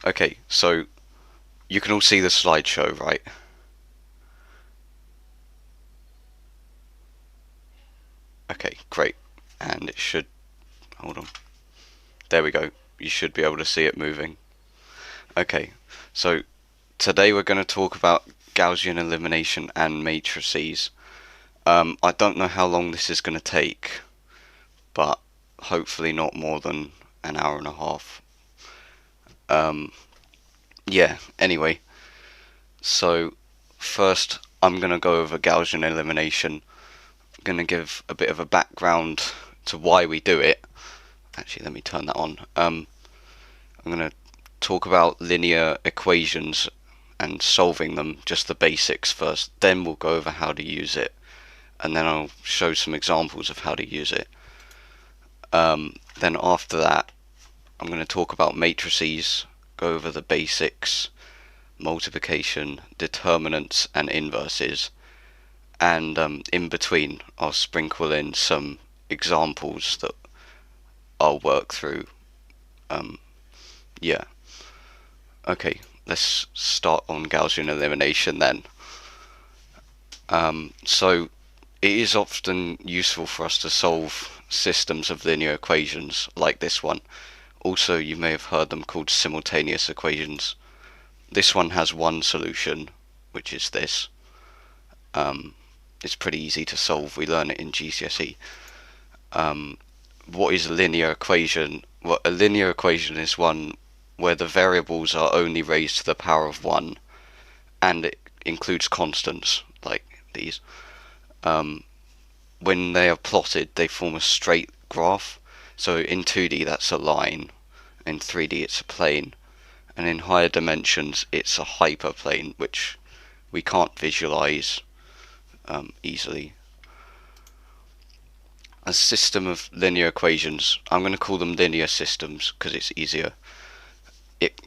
Okay, so you can all see the slideshow, right? Okay, great. And it should, hold on. There we go. You should be able to see it moving. Okay, so today we're going to talk about Gaussian elimination and matrices. I don't know how long this is going to take, but hopefully not more than an hour and a half. Yeah, anyway, so first I'm going to go over Gaussian elimination. I'm going to give a bit of a background to why we do it. Actually, let me turn that on. I'm going to talk about linear equations and solving them, just the basics first. Then we'll go over how to use it, and then I'll show some examples of how to use it. Then after that, I'm going to talk about matrices, go over the basics, multiplication, determinants, and inverses. And in between, I'll sprinkle in some examples that I'll work through. Yeah. Okay, let's start on Gaussian elimination then. So it is often useful for us to solve systems of linear equations like this one. Also, you may have heard them called simultaneous equations. This one has one solution, which is this. It's pretty easy to solve. We learn it in GCSE. What is a linear equation? Well, a linear equation is one where the variables are only raised to the power of 1, and it includes constants like these. When they are plotted, they form a straight graph. So in 2D, that's a line. In 3D, it's a plane. And in higher dimensions, it's a hyperplane, which we can't visualize easily. A system of linear equations, I'm going to call them linear systems because it's easier.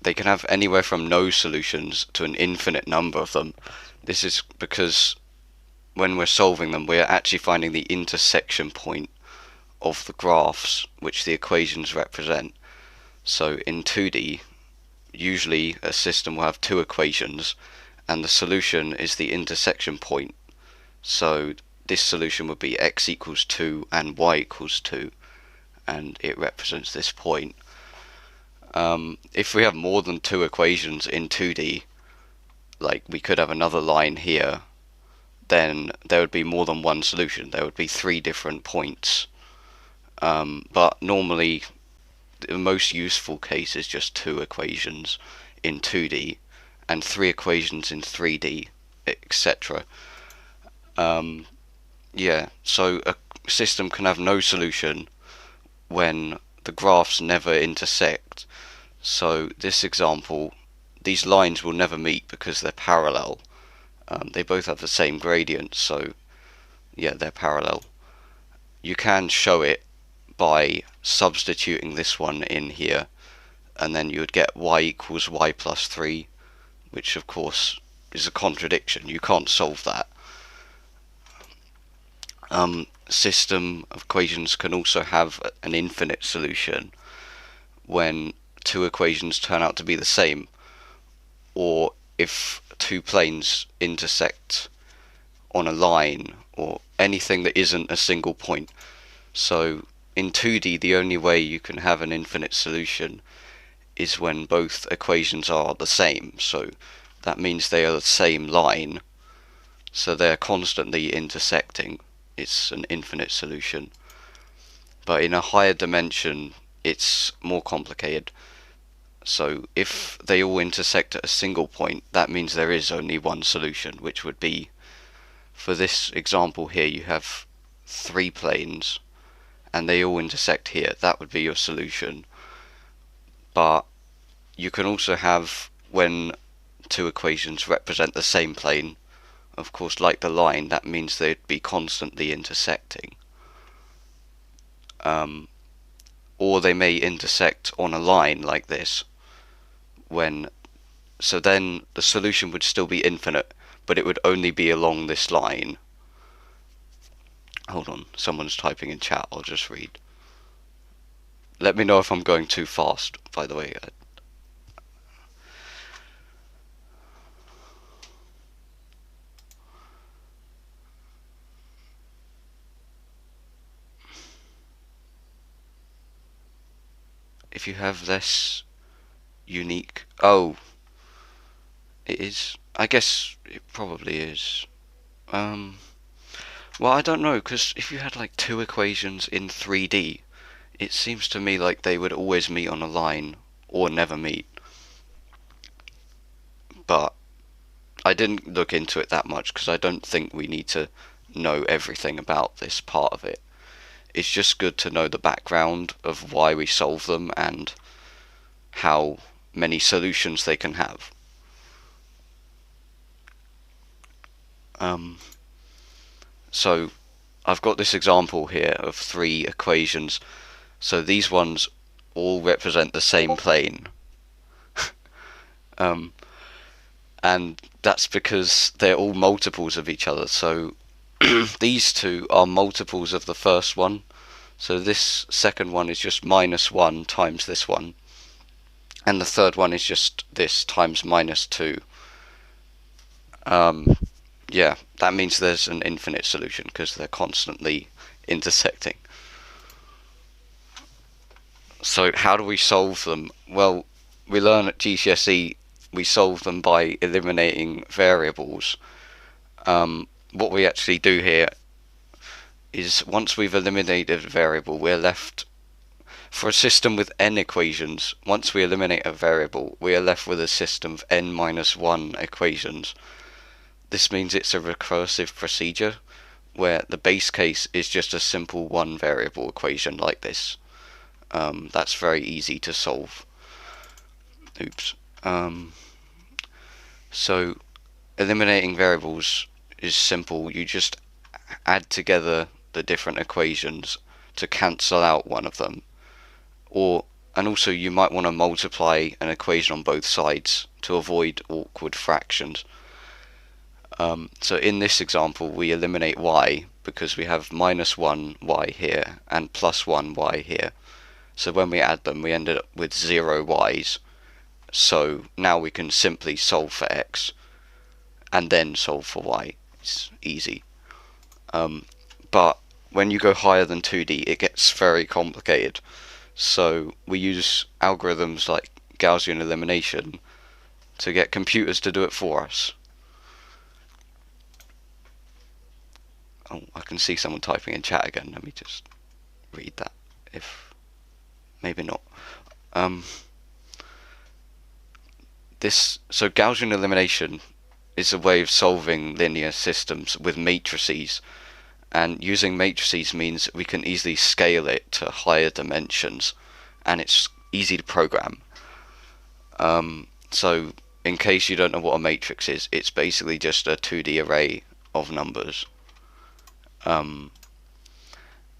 They can have anywhere from no solutions to an infinite number of them. This is because when we're solving them, we're actually finding the intersection point of the graphs which the equations represent. So in 2D, usually a system will have two equations, and the solution is the intersection point. So this solution would be x equals 2 and y equals 2, and it represents this point. If we have more than two equations in 2D, like we could have another line here, then there would be more than one solution. There would be three different points. But normally, the most useful case is just two equations in 2D and three equations in 3D, etc. Yeah, so a system can have no solution when the graphs never intersect. So this example, these lines will never meet because they're parallel. They both have the same gradient, so yeah, they're parallel. You can show it by substituting this one in here, and then you would get y equals y plus 3, which of course is a contradiction. You can't solve that. System of equations can also have an infinite solution when two equations turn out to be the same, or if two planes intersect on a line, or anything that isn't a single point. So in 2D, the only way you can have an infinite solution is when both equations are the same. So that means they are the same line, so they're constantly intersecting. It's an infinite solution. But in a higher dimension, it's more complicated. So if they all intersect at a single point, that means there is only one solution, which would be, for this example here, you have three planes, and they all intersect here. That would be your solution. But you can also have when two equations represent the same plane, of course, like the line, that means they'd be constantly intersecting. Or they may intersect on a line like this, so then the solution would still be infinite, but it would only be along this line. Hold on, someone's typing in chat, I'll just read. Let me know if I'm going too fast, by the way. if you have less unique... Oh, it is? I guess it probably is. Well, I don't know, because if you had like two equations in 3D, it seems to me like they would always meet on a line or never meet. But I didn't look into it that much because I don't think we need to know everything about this part of it. It's just good to know the background of why we solve them and how many solutions they can have. So I've got this example here of three equations. So these ones all represent the same plane. And that's because they're all multiples of each other. So these two are multiples of the first one. So this second one is just -1 times this one. And the third one is just this times -2. Yeah, that means there's an infinite solution because they're constantly intersecting. So how do we solve them? Well, we learn at GCSE we solve them by eliminating variables. What we actually do here is once we've eliminated a variable, we're left, for a system with n equations, once we eliminate a variable, we are left with a system of n-1 equations. This means it's a recursive procedure, where the base case is just a simple one variable equation like this. That's very easy to solve. Oops. So eliminating variables is simple. You just add together the different equations to cancel out one of them. And also you might want to multiply an equation on both sides to avoid awkward fractions. So in this example we eliminate y because we have -1y here and +1y here. So when we add them we ended up with 0 y's. So now we can simply solve for x and then solve for y. It's easy. But when you go higher than 2D it gets very complicated. So we use algorithms like Gaussian elimination to get computers to do it for us. Oh, I can see someone typing in chat again. Let me just read that. Maybe not. So Gaussian elimination is a way of solving linear systems with matrices, and using matrices means we can easily scale it to higher dimensions, and it's easy to program. So in case you don't know what a matrix is, it's basically just a 2D array of numbers.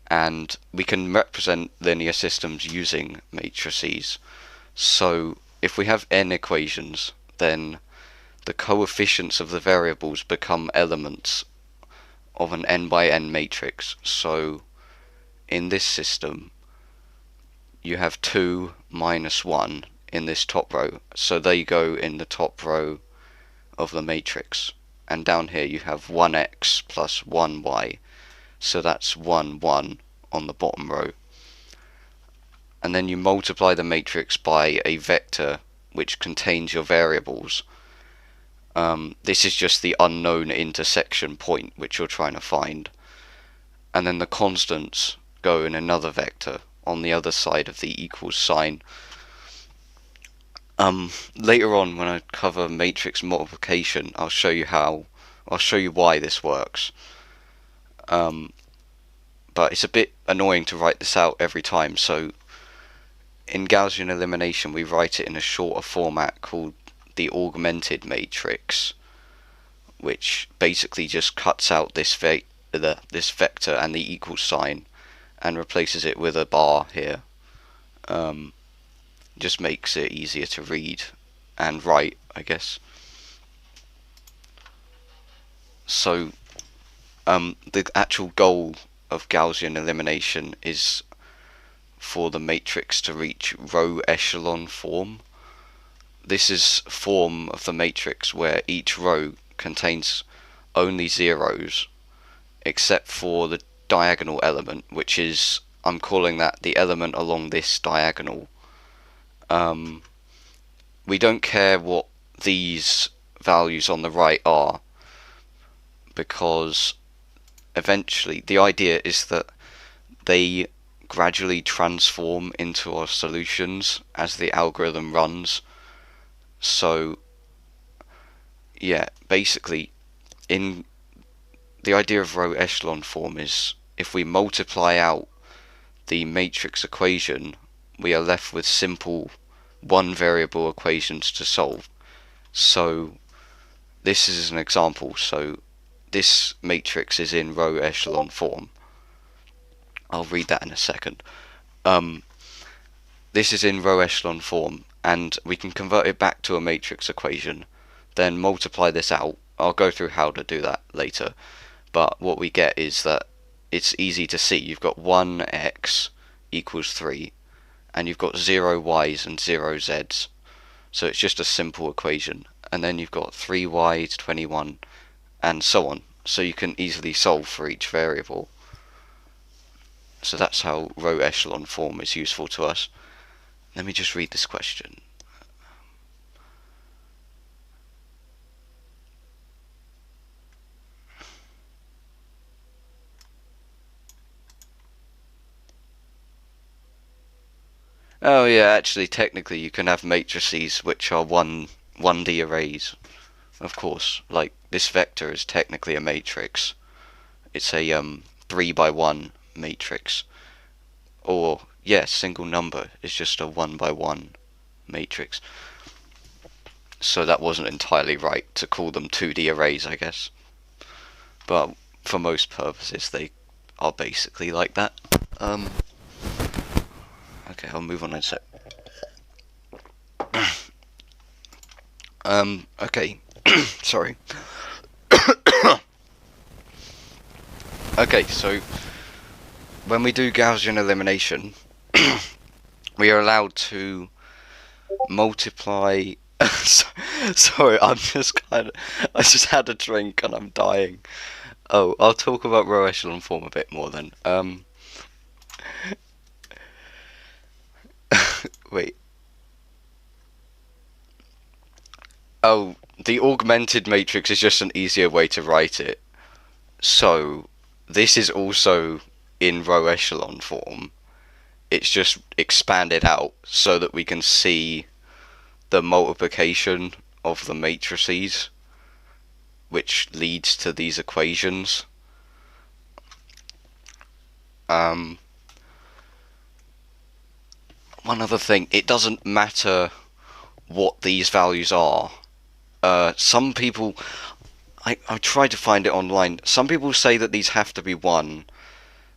And we can represent linear systems using matrices. So if we have n equations, then the coefficients of the variables become elements of an n by n matrix. So in this system you have 2 minus 1 in this top row, so they go in the top row of the matrix, and down here you have 1x plus 1y, so that's 1 1 on the bottom row. And then you multiply the matrix by a vector which contains your variables. This is just the unknown intersection point which you're trying to find, and then the constants go in another vector on the other side of the equals sign. Later on when I cover matrix multiplication I'll show you why this works. But it's a bit annoying to write this out every time, so in Gaussian elimination we write it in a shorter format called the augmented matrix, which basically just cuts out this vector and the equal sign and replaces it with a bar here. Just makes it easier to read and write, I guess. So the actual goal of Gaussian elimination is for the matrix to reach row echelon form. This is a form of the matrix where each row contains only zeros except for the diagonal element, which is, I'm calling that the element along this diagonal. we don't care what these values on the right are, because eventually the idea is that they gradually transform into our solutions as the algorithm runs. So yeah, basically, in the idea of row echelon form is if we multiply out the matrix equation, we are left with simple one variable equations to solve. So this is an example. So this matrix is in row echelon form. I'll read that in a second. This is in row echelon form, and we can convert it back to a matrix equation, then multiply this out. I'll go through how to do that later, but what we get is that it's easy to see. You've got 1x equals 3, and you've got 0 y's and 0 z's, so it's just a simple equation. And then you've got 3y to 21, and so on, so you can easily solve for each variable. So that's how row echelon form is useful to us. Let me just read this question. Oh yeah, actually technically you can have matrices which are 1D arrays. Of course, like this vector is technically a matrix. It's a 3 by 1 matrix. Or yes, single number is just a 1 by 1 matrix. So that wasn't entirely right to call them 2D arrays, I guess. But for most purposes they are basically like that. Okay, I'll move on in a sec. Okay. Sorry. Okay, so when we do Gaussian elimination, we are allowed to multiply. Sorry, I just had a drink and I'm dying. Oh, I'll talk about row echelon form a bit more then. Wait. Oh, the augmented matrix is just an easier way to write it. So, this is also in row echelon form. It's just expanded out so that we can see the multiplication of the matrices, which leads to these equations. One other thing, it doesn't matter what these values are. Some people, I tried to find it online. Some people say that these have to be 1.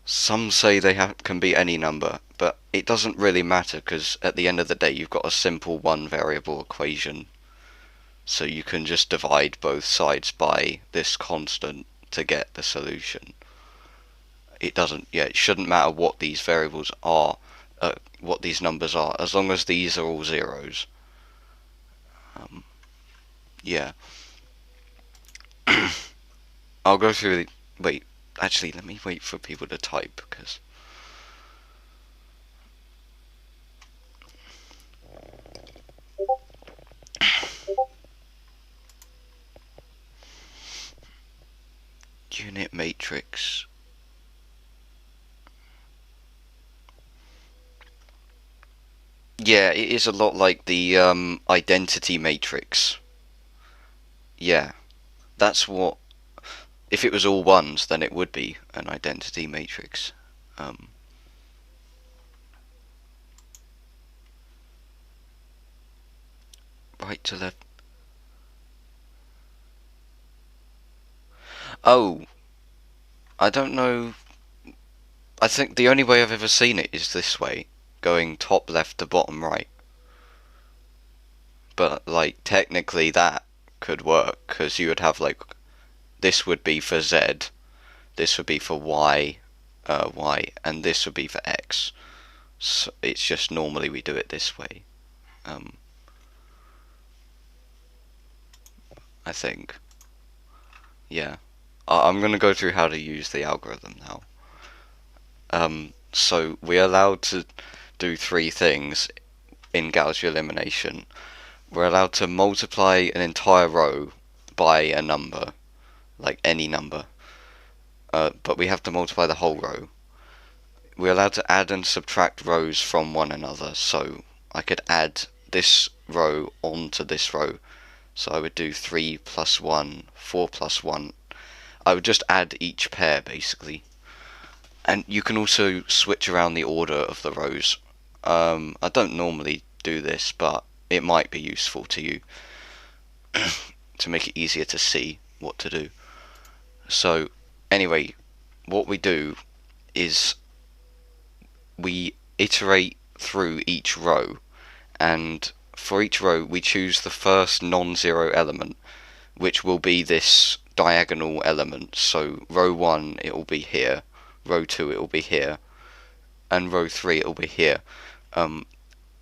Some say they can be any number, but it doesn't really matter because at the end of the day you've got a simple one variable equation. So you can just divide both sides by this constant to get the solution. It shouldn't matter what these variables are, what these numbers are, as long as these are all zeros. Yeah. I'll go through the, wait, actually let me wait for people to type because unit matrix. Yeah, it is a lot like the identity matrix. Yeah, that's what, if it was all ones then it would be an identity matrix. Right to left. Oh, I don't know. I think the only way I've ever seen it is this way, going top left to bottom right. But like technically that could work because you would have like, this would be for Z, this would be for Y, and this would be for X. So it's just normally we do it this way. I think. Yeah. I'm gonna go through how to use the algorithm now. So we're allowed to do 3 things. in Gaussian elimination, we're allowed to multiply an entire row by a number, like any number, but we have to multiply the whole row. We're allowed to add and subtract rows from one another, so I could add this row onto this row. So I would do 3 plus 1, 4 plus 1. I would just add each pair, basically. And you can also switch around the order of the rows. I don't normally do this, but it might be useful to you to make it easier to see what to do. So anyway, what we do is we iterate through each row, and for each row we choose the first non-zero element, which will be this diagonal element. So row 1 it will be here, row 2 it will be here, and row 3 it will be here.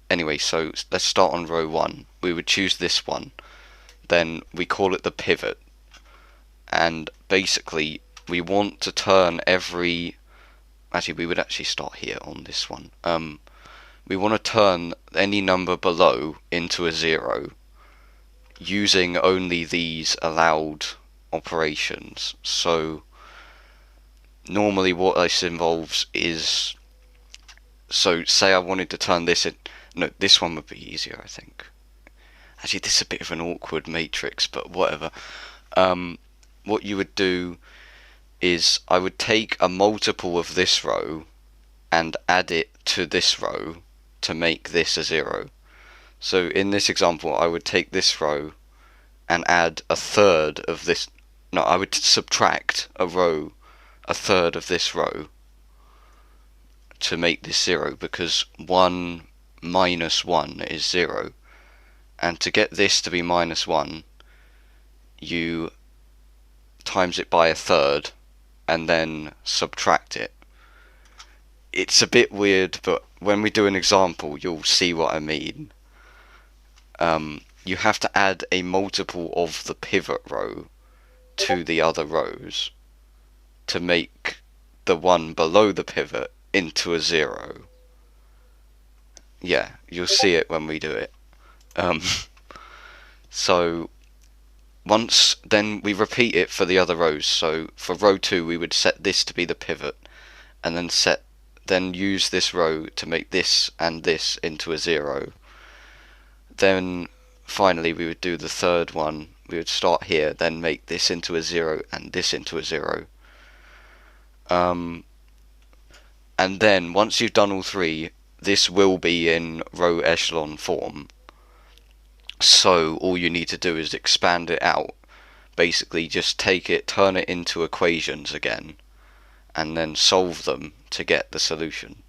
Anyway, so let's start on row 1. We would choose this one, then we call it the pivot, and basically we want to turn every... Actually, we would actually start here on this one. We want to turn any number below into a 0 using only these allowed operations. So normally what this involves is, so say I wanted to turn this in, no, this one would be easier, I think. Actually, this is a bit of an awkward matrix, but whatever. What you would do is I would take a multiple of this row and add it to this row to make this a 0. So in this example, I would take this row and add a third of this. No, I would subtract a third of this row to make this 0, because 1 minus 1 is 0. And to get this to be minus 1, you times it by a third and then subtract it. It's a bit weird, but when we do an example, you'll see what I mean. You have to add a multiple of the pivot row to the other rows to make the one below the pivot into a 0. Yeah, you'll see it when we do it. So once, then we repeat it for the other rows. So for row 2 we would set this to be the pivot, and then use this row to make this and this into a 0. Then finally we would do the third one. We would start here, then make this into a 0 and this into a 0. And then once you've done all three, this will be in row echelon form. So all you need to do is expand it out. Basically just take it, turn it into equations again, and then solve them to get the solution,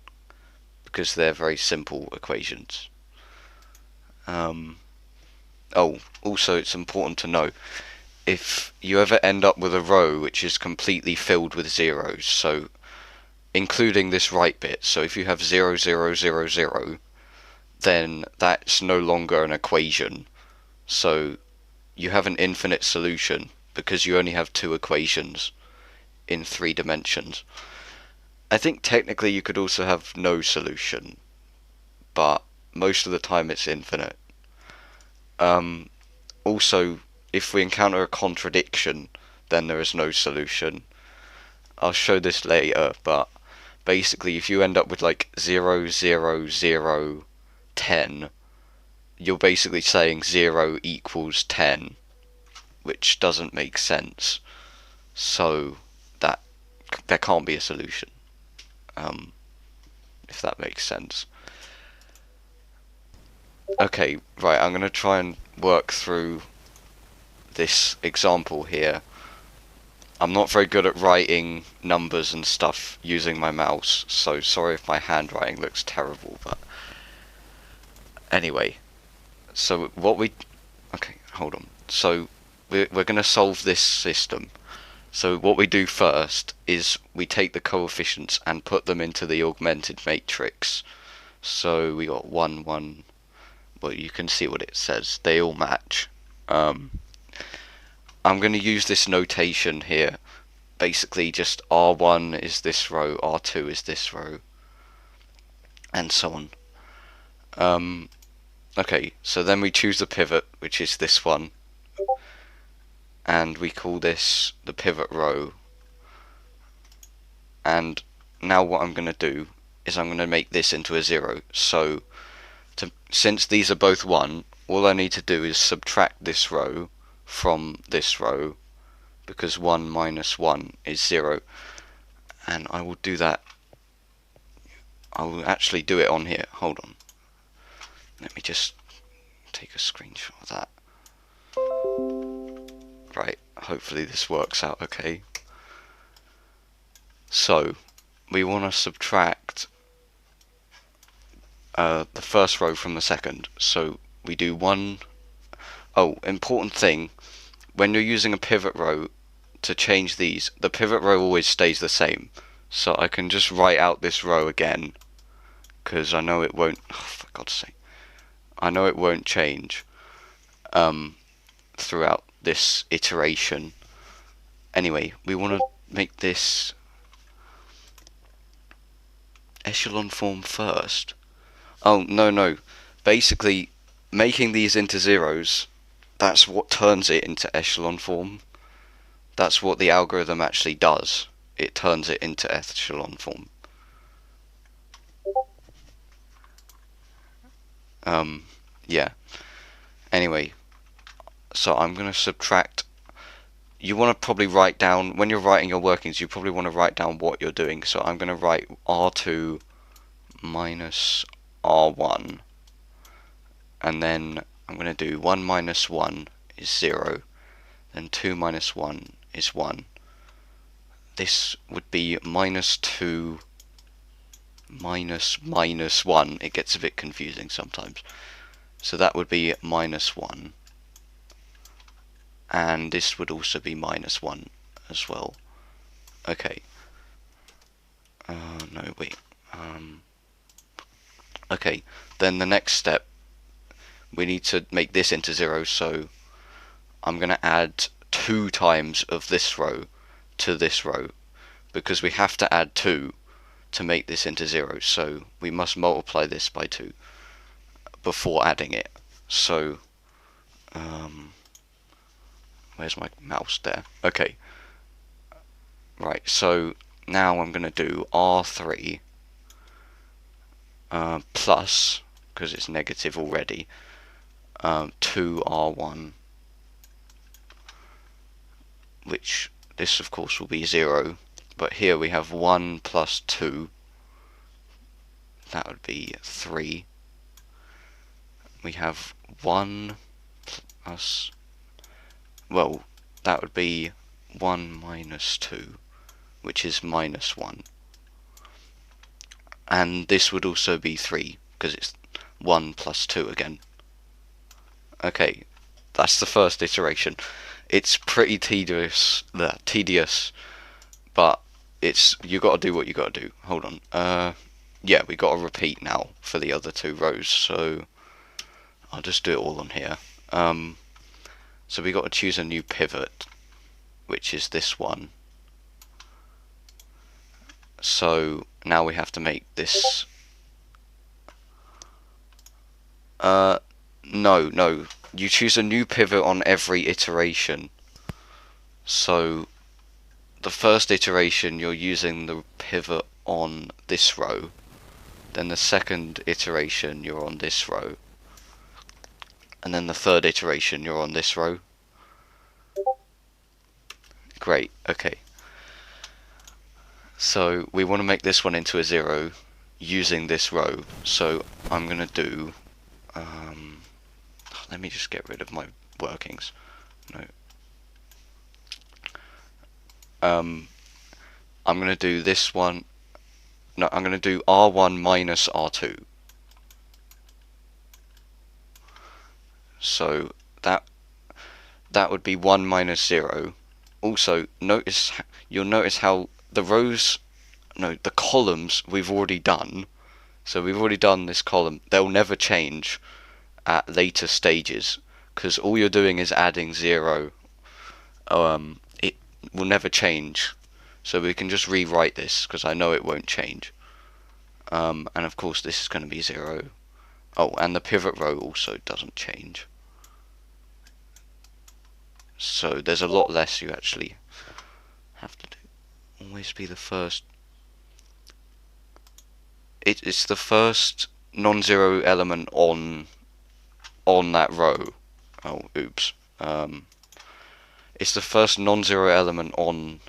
because they're very simple equations. Oh, also it's important to know, if you ever end up with a row which is completely filled with zeros, so including this right bit, so if you have 0, 0, 0, 0, then that's no longer an equation. So you have an infinite solution because you only have 2 equations in 3 dimensions. I think technically you could also have no solution, but most of the time it's infinite. Also, if we encounter a contradiction, then there is no solution. I'll show this later, but basically if you end up with like 0, 0, 0, 10, you're basically saying 0 equals 10, which doesn't make sense. So there can't be a solution, if that makes sense. Okay, right, I'm going to try and work through this example here. I'm not very good at writing numbers and stuff using my mouse, so sorry if my handwriting looks terrible, but anyway. So okay, hold on. So we're going to solve this system. So what we do first is we take the coefficients and put them into the augmented matrix. So we got 1, 1. Well, you can see what it says. They all match. I'm going to use this notation here. Basically just R1 is this row, R2 is this row, and so on. Okay, so then we choose the pivot, which is this one, and we call this the pivot row. And now what I'm going to do is I'm going to make this into a 0. So since these are both 1, all I need to do is subtract this row from this row, because 1 minus 1 is 0. And I will do that. I will actually do it on here. Hold on. Let me just take a screenshot of that. Right, hopefully this works out okay. So, we want to subtract the first row from the second. So, we do 1... Oh, important thing. When you're using a pivot row to change these, the pivot row always stays the same. So I can just write out this row again, because I know it won't... Oh, for God's sake. I know it won't change throughout this iteration. Anyway, we want to make this echelon form first. Oh, no. Basically, making these into zeros, that's what turns it into echelon form. That's what the algorithm actually does. It turns it into echelon form. Yeah. Anyway, so I'm going to subtract. You want to probably write down, when you're writing your workings, you probably want to write down what you're doing. So I'm going to write R2 minus R1. And then I'm going to do 1 minus 1 is 0. Then 2 minus 1 is 1. This would be minus 2 minus minus 1. It gets a bit confusing sometimes. So that would be minus 1. And this would also be minus 1 as well. Okay. No, wait. Okay, then the next step, we need to make this into 0, so I'm going to add 2 times of this row to this row, because we have to add 2 to make this into 0, so we must multiply this by 2 before adding it. So, where's my mouse? There. Okay. Right, so now I'm going to do R3 plus, because it's negative already, 2R1, which this of course will be 0, but here we have 1 plus 2, that would be 3. We have 1 plus, well, that would be 1 minus 2, which is minus 1. And this would also be 3, because it's 1 plus 2 again. Okay, that's the first iteration. It's pretty tedious, but you got to do what you got to do. Hold on. Yeah, we got to repeat now for the other 2 rows. So I'll just do it all on here. So we got to choose a new pivot, which is this one. So now we have to make this. No. You choose a new pivot on every iteration. So the first iteration you're using the pivot on this row. Then the second iteration you're on this row. And then the third iteration you're on this row. Great, okay. So we want to make this one into a 0 using this row. So I'm going to do... let me just get rid of my workings. No. I'm going to do this one. No, I'm going to do R1 minus R2. So that would be 1 minus 0. Also, you'll notice how the rows, no, the columns we've already done. So we've already done this column. They'll never change at later stages, because all you're doing is adding 0. It will never change. So we can just rewrite this, because I know it won't change. And of course this is going to be 0. Oh, and the pivot row also doesn't change. So there's a lot less you actually have to do. Always be the first. It's the first non-zero element on that row. Oh, oops. It's the first non-zero element on.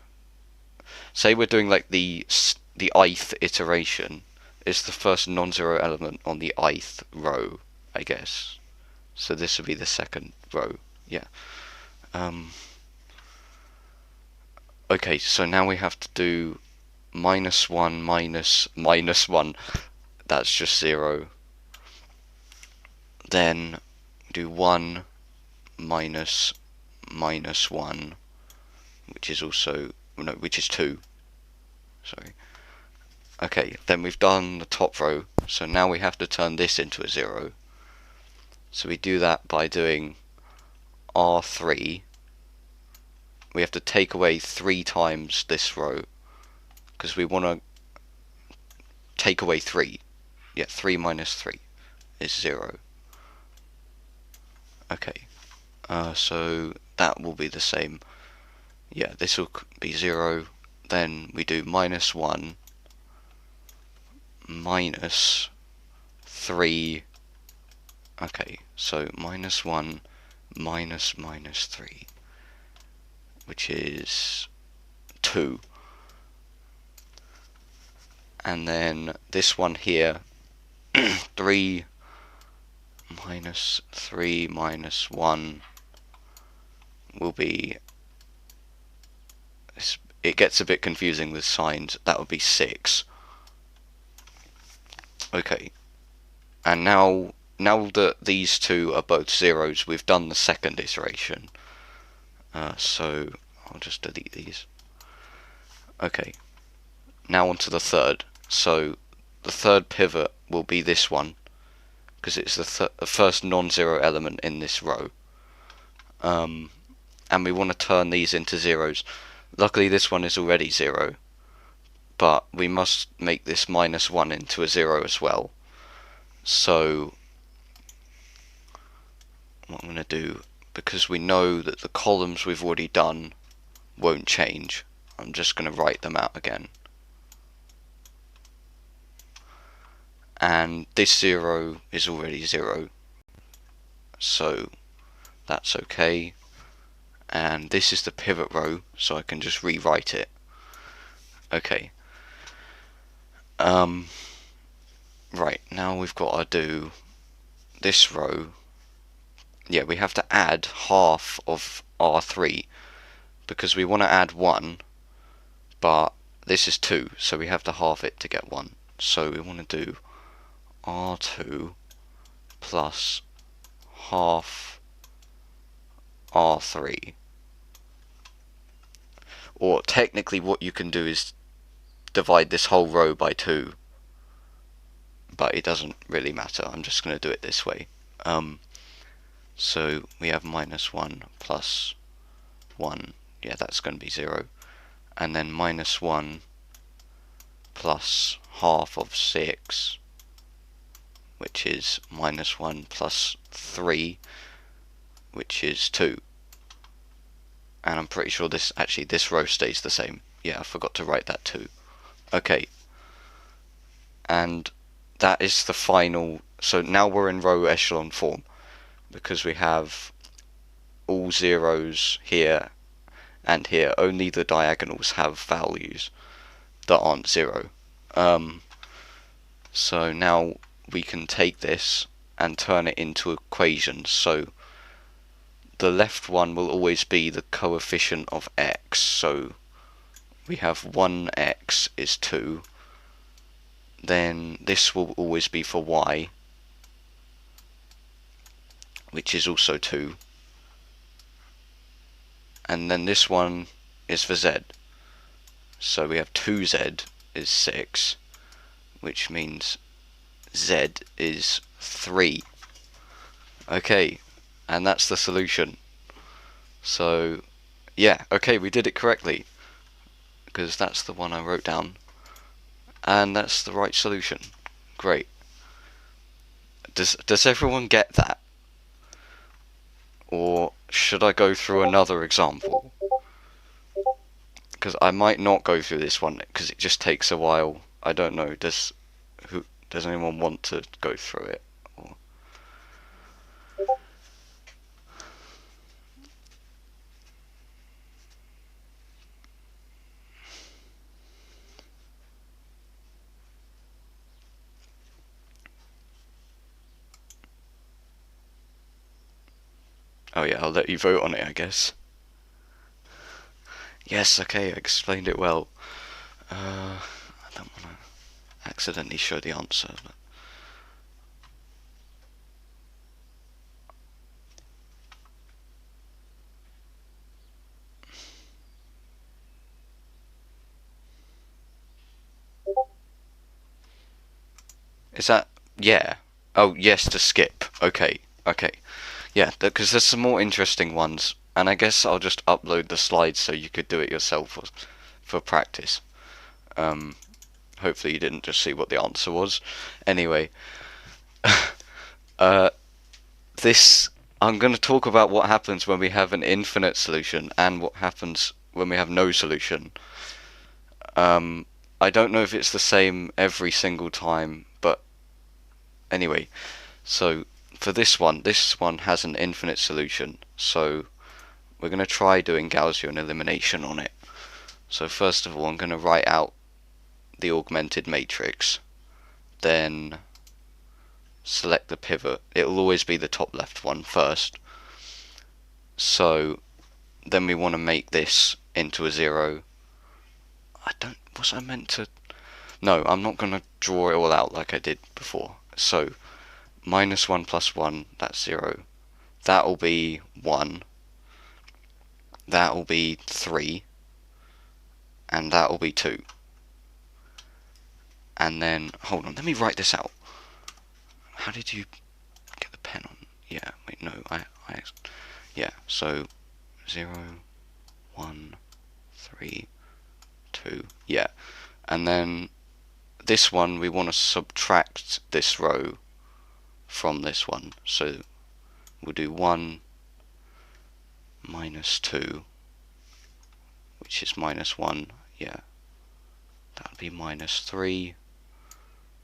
Say we're doing like the ith iteration. It's the first non-zero element on the ith row, I guess. So this would be the second row. Yeah. Okay, so now we have to do -1 minus -1. That's just 0. Then do 1 minus -1, which is also, no, which is 2. Sorry. Okay, then we've done the top row, so now we have to turn this into a 0. So we do that by doing R3. We have to take away 3 times this row, because we want to take away 3. Yeah, 3 minus 3 is 0. Okay, so that will be the same. Yeah, this will be 0. Then we do -1 minus 3. Okay, so -1 minus -3, which is 2. And then this one here, 3 minus 3 minus 1 will be, it gets a bit confusing with signs, that would be 6. Okay, and now that these two are both zeros, we've done the second iteration. So I'll just delete these. Okay, now onto the third. So the third pivot will be this one, because it's the first non-zero element in this row. And we want to turn these into zeros. Luckily this one is already 0, but we must make this -1 into a 0 as well. So what I'm going to do, because we know that the columns we've already done won't change, I'm just going to write them out again. And this 0 is already 0, so that's okay. And this is the pivot row, so I can just rewrite it. Okay. Right, now we've got to do this row. Yeah, we have to add half of R3, because we want to add 1, but this is 2, so we have to half it to get 1. So we want to do R2 plus half R3. Or technically what you can do is divide this whole row by 2, but it doesn't really matter. I'm just going to do it this way. So we have -1 plus 1. Yeah, that's going to be 0. And then -1 plus half of 6, which is -1 plus 3, which is 2. And I'm pretty sure this row stays the same. Yeah, I forgot to write that too. Okay. And that is the final. So now we're in row echelon form, because we have all zeros here and here. Only the diagonals have values that aren't 0. So now we can take this and turn it into equations. So the left one will always be the coefficient of x. So we have 1x is 2. Then this will always be for y, which is also 2. And then this one is for z. So we have 2z is 6, which means z is 3. Okay, and that's the solution. So yeah, okay, we did it correctly, because that's the one I wrote down, and that's the right solution. Great. Does everyone get that? Or should I go through another example? Because I might not go through this one because it just takes a while. I don't know. Does anyone want to go through it? Or... Oh yeah, I'll let you vote on it, I guess. Yes, okay, I explained it well. I don't want to accidentally show the answer. But... Is that... Yeah. Oh, yes to skip. Okay, okay. Yeah, because there's some more interesting ones. And I guess I'll just upload the slides so you could do it yourself for practice. Hopefully you didn't just see what the answer was. Anyway, this I'm going to talk about what happens when we have an infinite solution and what happens when we have no solution. I don't know if it's the same every single time, but anyway, so for this one has an infinite solution, so we're going to try doing Gaussian elimination on it. So first of all, I'm going to write out the augmented matrix, then select the pivot. It'll always be the top left one first. So then we want to make this into a 0. Was I meant to? No, I'm not going to draw it all out like I did before. So -1 plus 1, that's 0. That'll be 1. That'll be 3. And that'll be 2. And then, hold on, let me write this out. How did you get the pen on? Yeah, wait, no, yeah, so 0, 1, 3, 2, yeah. And then this one, we want to subtract this row from this one. So we'll do 1 minus 2, which is -1, yeah. That would be -3.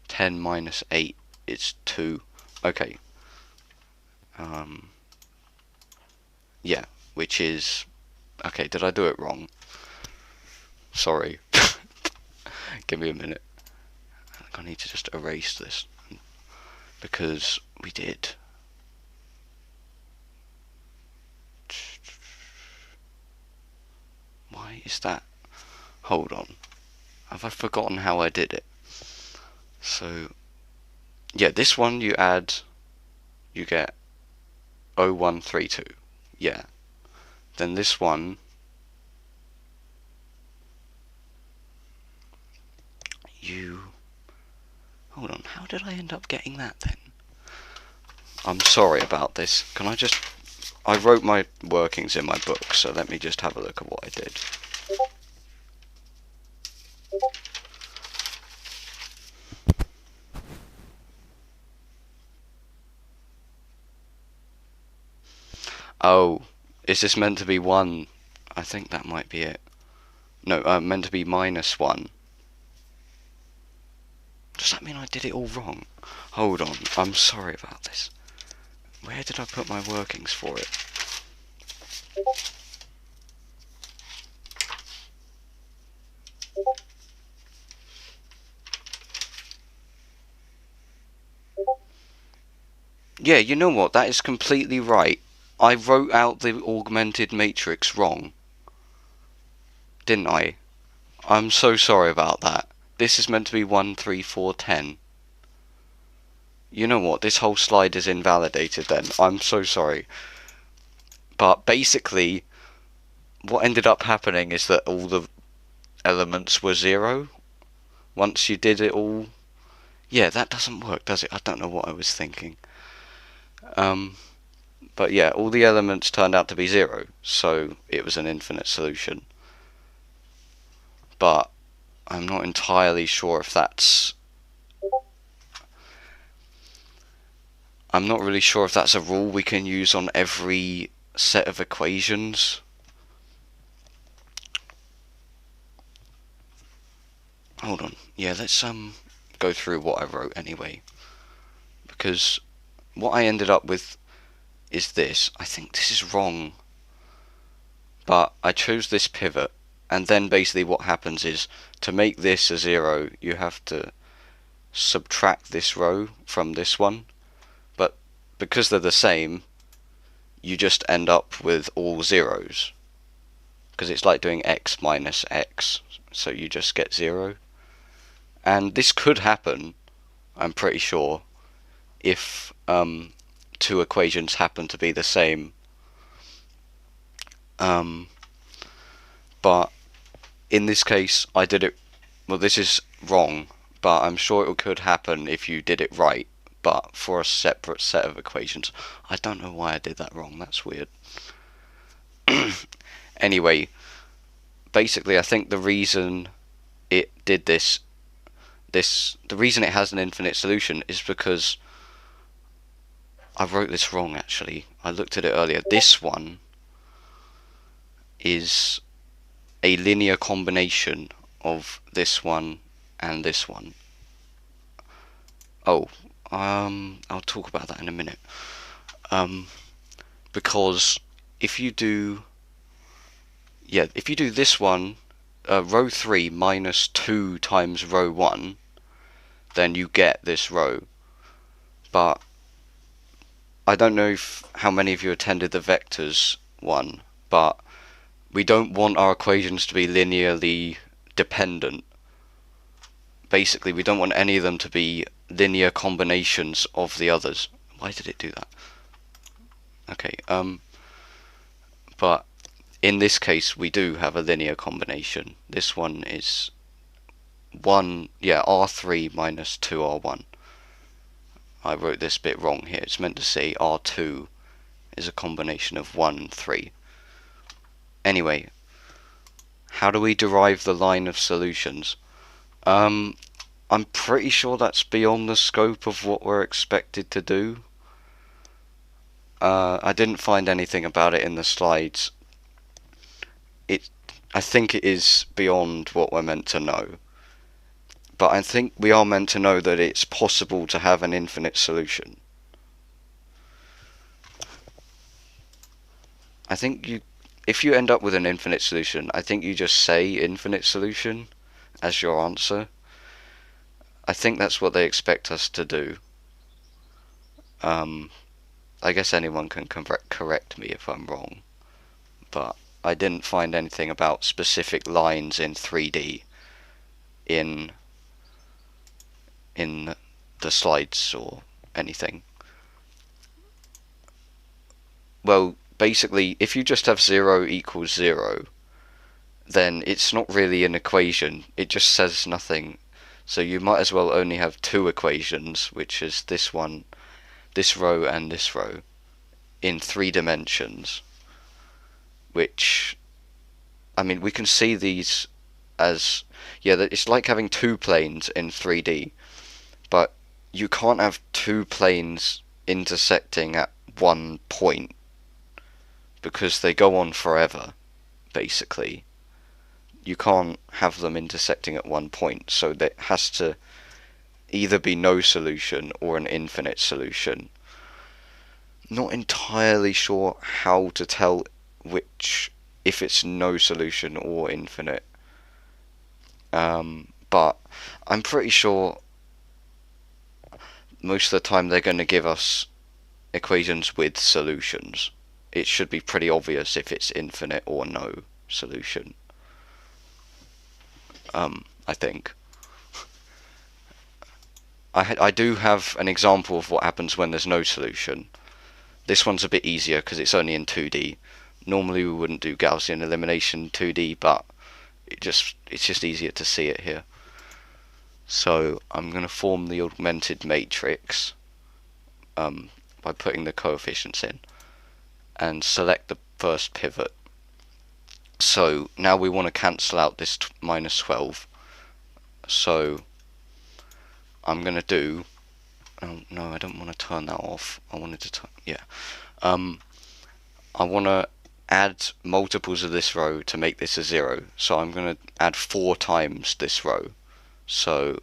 10 minus 8 is 2. Okay. Yeah, which is... Okay, did I do it wrong? Sorry. Give me a minute. I need to just erase this. Because we did. Why is that? Hold on. Have I forgotten how I did it? So, yeah, this one you add, you get 0132. Yeah. Then this one, hold on, how did I end up getting that then? I'm sorry about this. I wrote my workings in my book, so let me just have a look at what I did. Oh, is this meant to be 1? I think that might be it. No, meant to be -1. Does that mean I did it all wrong? Hold on, I'm sorry about this. Where did I put my workings for it? Yeah, you know what? That is completely right. I wrote out the augmented matrix wrong. Didn't I? I'm so sorry about that. This is meant to be 1, 3, 4, 10. You know what? This whole slide is invalidated then. I'm so sorry. But basically, what ended up happening is that all the elements were 0. Once you did it all... Yeah, that doesn't work, does it? I don't know what I was thinking. But yeah, all the elements turned out to be 0, so it was an infinite solution. But I'm not entirely sure if that's... I'm not really sure if that's a rule we can use on every set of equations. Hold on. Yeah, let's go through what I wrote anyway. Because what I ended up with is this. I think this is wrong. But I chose this pivot, and then basically what happens is, to make this a 0, you have to subtract this row from this one. But because they're the same, you just end up with all zeros. Because it's like doing x minus x, so you just get 0. And this could happen, I'm pretty sure, if two equations happen to be the same. But in this case, I did it. Well, this is wrong, but I'm sure it could happen if you did it right. But for a separate set of equations, I don't know why I did that wrong. That's weird. Anyway, basically, I think the reason it did this, the reason it has an infinite solution is because I wrote this wrong. Actually, I looked at it earlier. This one is a linear combination of this one and this one. Oh, I'll talk about that in a minute. Because if you do this one, row 3 minus 2 times row 1, then you get this row. But I don't know how many of you attended the vectors one, but we don't want our equations to be linearly dependent. Basically, we don't want any of them to be linear combinations of the others. Why did it do that? Okay, but in this case we do have a linear combination. This one is R3 minus 2R1. I wrote this bit wrong here. It's meant to say R2 is a combination of 1 and 3. Anyway, how do we derive the line of solutions? I'm pretty sure that's beyond the scope of what we're expected to do. I didn't find anything about it in the slides. I think it is beyond what we're meant to know. But I think we are meant to know that it's possible to have an infinite solution. I think if you end up with an infinite solution, I think you just say infinite solution as your answer. I think that's what they expect us to do. I guess anyone can correct me if I'm wrong, but I didn't find anything about specific lines in 3D in the slides or anything. Well, basically, if you just have 0 equals 0, then it's not really an equation. It just says nothing. So you might as well only have two equations, which is this one, this row and this row, in 3 dimensions. Which, I mean, we can see these as, it's like having 2 planes in 3D. But you can't have 2 planes intersecting at one point, because they go on forever, basically. You can't have them intersecting at one point, so there has to either be no solution or an infinite solution. Not entirely sure how to tell if it's no solution or infinite. But I'm pretty sure most of the time they're going to give us equations with solutions. It should be pretty obvious if it's infinite or no solution. I think. I do have an example of what happens when there's no solution. This one's a bit easier because it's only in 2D. Normally we wouldn't do Gaussian elimination 2D, but it's just easier to see it here. So I'm going to form the augmented matrix by putting the coefficients in, and select the first pivot. So now we want to cancel out this minus 12. So I'm going to do Oh, no, I don't want to turn that off. I wanted to turn, yeah. I want to add multiples of this row to make this a 0. So I'm going to add 4 times this row. So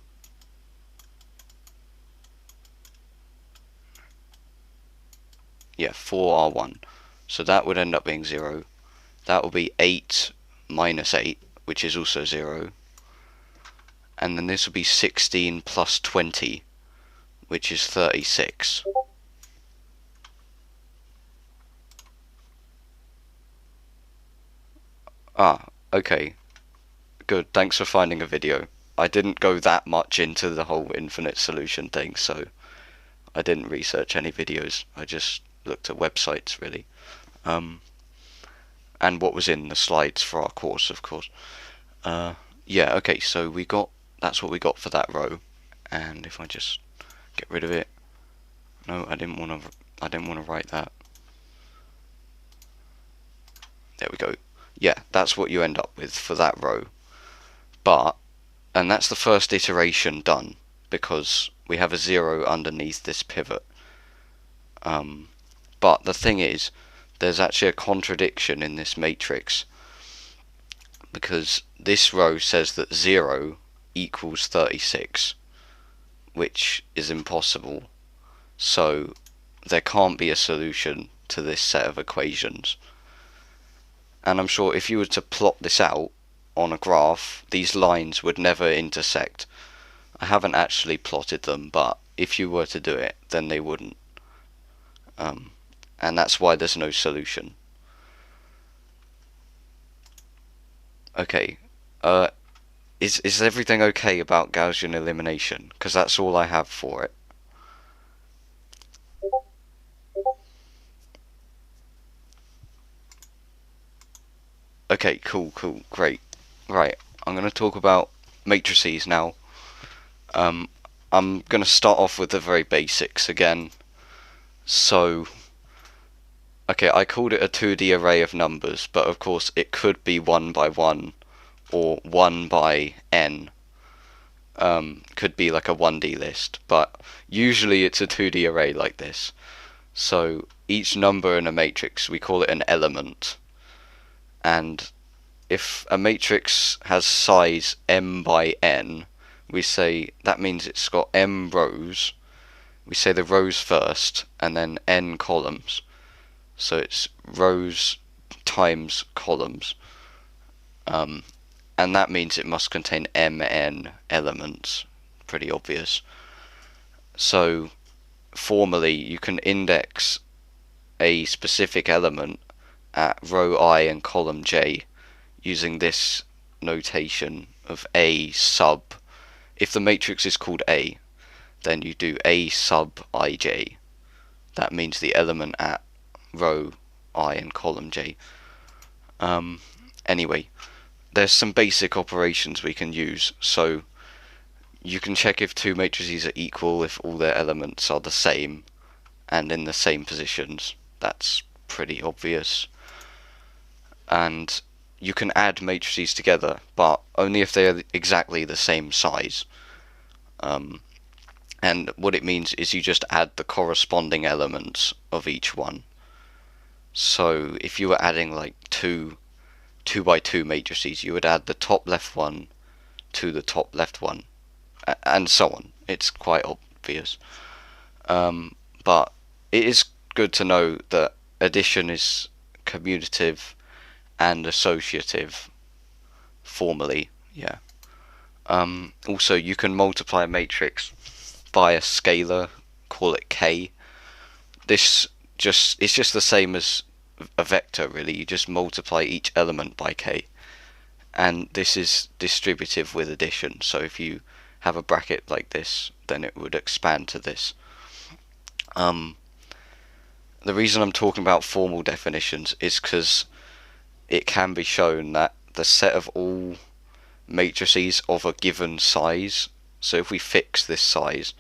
yeah, 4R1. So that would end up being 0. That will be 8 minus 8, which is also 0. And then this will be 16 plus 20, which is 36. Ah, okay. Good, thanks for finding a video. I didn't go that much into the whole infinite solution thing, so I didn't research any videos. I just looked at websites, really. And what was in the slides for our course, of course. Yeah, okay, so that's what we got for that row. And if I just get rid of it. No, I didn't want to write that. There we go. Yeah, that's what you end up with for that row. And that's the first iteration done, because we have a 0 underneath this pivot. But the thing is, there's actually a contradiction in this matrix, because this row says that 0 equals 36, which is impossible. So there can't be a solution to this set of equations. And I'm sure if you were to plot this out on a graph, these lines would never intersect. I haven't actually plotted them, but if you were to do it, then they wouldn't. And that's why there's no solution. Okay, is everything okay about Gaussian elimination? Because that's all I have for it. Okay, cool, great. Right, I'm going to talk about matrices now. I'm going to start off with the very basics again. So, okay, I called it a 2D array of numbers, but of course it could be 1 by 1 or 1 by n. Could be like a 1D list, but usually it's a 2D array like this. So each number in a matrix, we call it an element. And if a matrix has size m by n, we say that means it's got m rows. We say the rows first, and then n columns. So it's rows times columns. And that means it must contain mn elements. Pretty obvious. So formally, you can index a specific element at row I and column j using this notation of A sub. If the matrix is called A, then you do A sub ij. That means the element at row I and column j. Anyway, there's some basic operations we can use. So you can check if two matrices are equal if all their elements are the same and in the same positions. That's pretty obvious. And you can add matrices together, but only if they are exactly the same size. And what it means is you just add the corresponding elements of each one. So if you were adding like two 2x2 matrices, you would add the top left one to the top left one, and so on. It's quite obvious. But it is good to know that addition is commutative and associative formally, yeah. Also, you can multiply a matrix by a scalar, call it k. It's just the same as a vector, really. You just multiply each element by k. And this is distributive with addition, so if you have a bracket like this, then it would expand to this. The reason I'm talking about formal definitions is because it can be shown that the set of all matrices of a given size, so if we fix this size,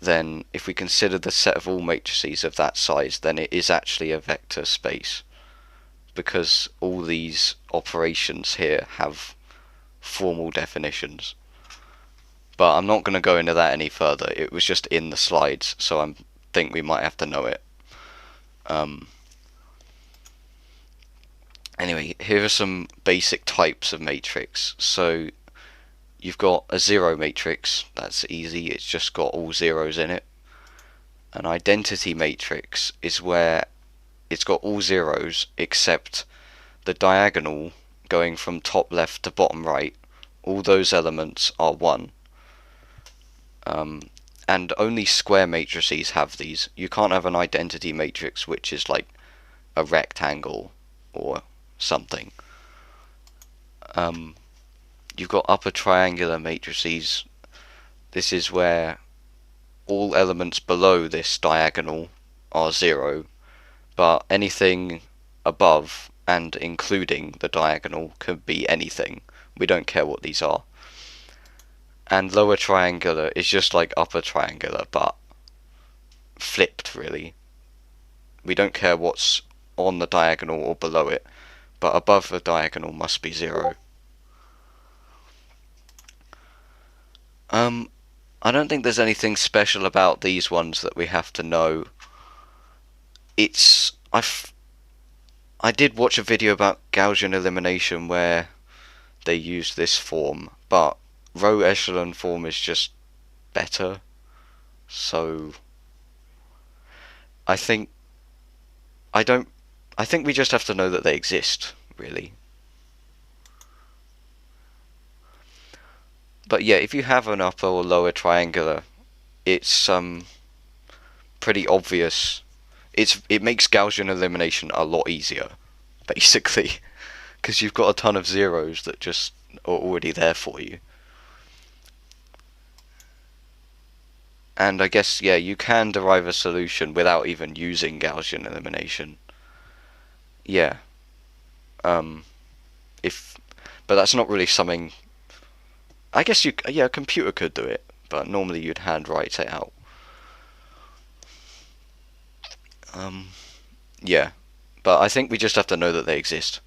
then if we consider the set of all matrices of that size, then it is actually a vector space, because all these operations here have formal definitions. But I'm not going to go into that any further. It was just in the slides, so I think we might have to know it. Anyway, here are some basic types of matrix. So you've got a zero matrix. That's easy. It's just got all zeros in it. An identity matrix is where it's got all zeros except the diagonal going from top left to bottom right. All those elements are 1. And only square matrices have these. You can't have an identity matrix which is like a rectangle or something. You've got upper triangular matrices. This is where all elements below this diagonal are 0, but anything above and including the diagonal could be anything. We don't care what these are. And lower triangular is just like upper triangular, but flipped, really. We don't care what's on the diagonal or below it, but above the diagonal must be 0. I don't think there's anything special about these ones that we have to know. I did watch a video about Gaussian elimination where they used this form, but row echelon form is just better. So I think I think we just have to know that they exist, really. But yeah, if you have an upper or lower triangular, it's pretty obvious. It makes Gaussian elimination a lot easier, basically, because you've got a ton of zeros that just are already there for you. And I guess, yeah, you can derive a solution without even using Gaussian elimination. Yeah. Um, if, but that's not really something. I guess yeah, a computer could do it, but normally you'd handwrite it out. Yeah, but I think we just have to know that they exist.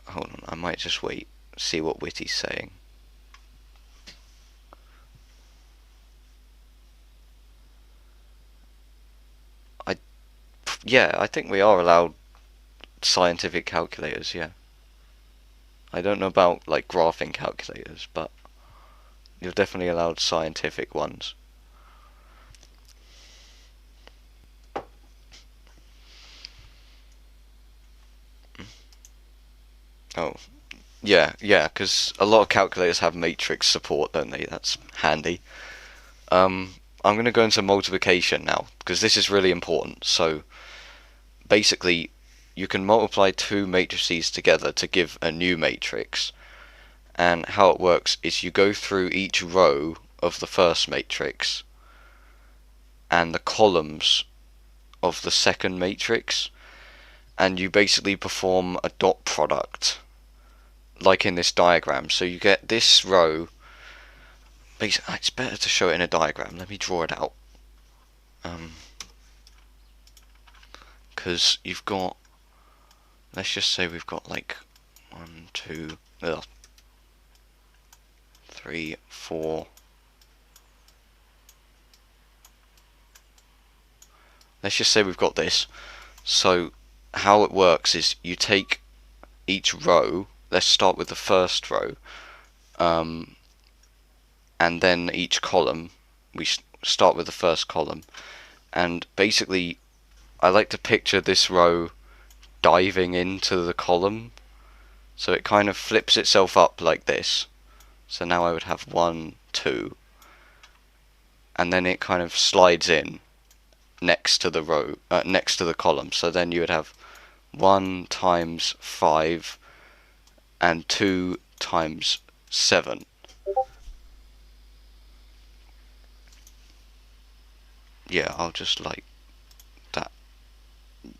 Hold on, I might just wait, see what Witty's saying. Yeah, I think we are allowed scientific calculators, yeah. I don't know about, like, graphing calculators, but you're definitely allowed scientific ones. Oh, yeah, because a lot of calculators have matrix support, don't they? That's handy. I'm going to go into multiplication now, because this is really important. So, basically, you can multiply two matrices together to give a new matrix. And how it works is you go through each row of the first matrix and the columns of the second matrix, and you basically perform a dot product, like in this diagram. So you get this row. Basically, it's better to show it in a diagram. Let me draw it out. Because you've got, let's just say we've got like 1, 2, 3, 4. Let's just say we've got this. So how it works is you take each row. Let's start with the first row, and then each column. We start with the first column, and basically, I like to picture this row diving into the column. So it kind of flips itself up like this. So now I would have 1, 2, and then it kind of slides in next to the row, next to the column. So then you would have 1 times 5 and 2 times 7. Yeah, I'll just like that.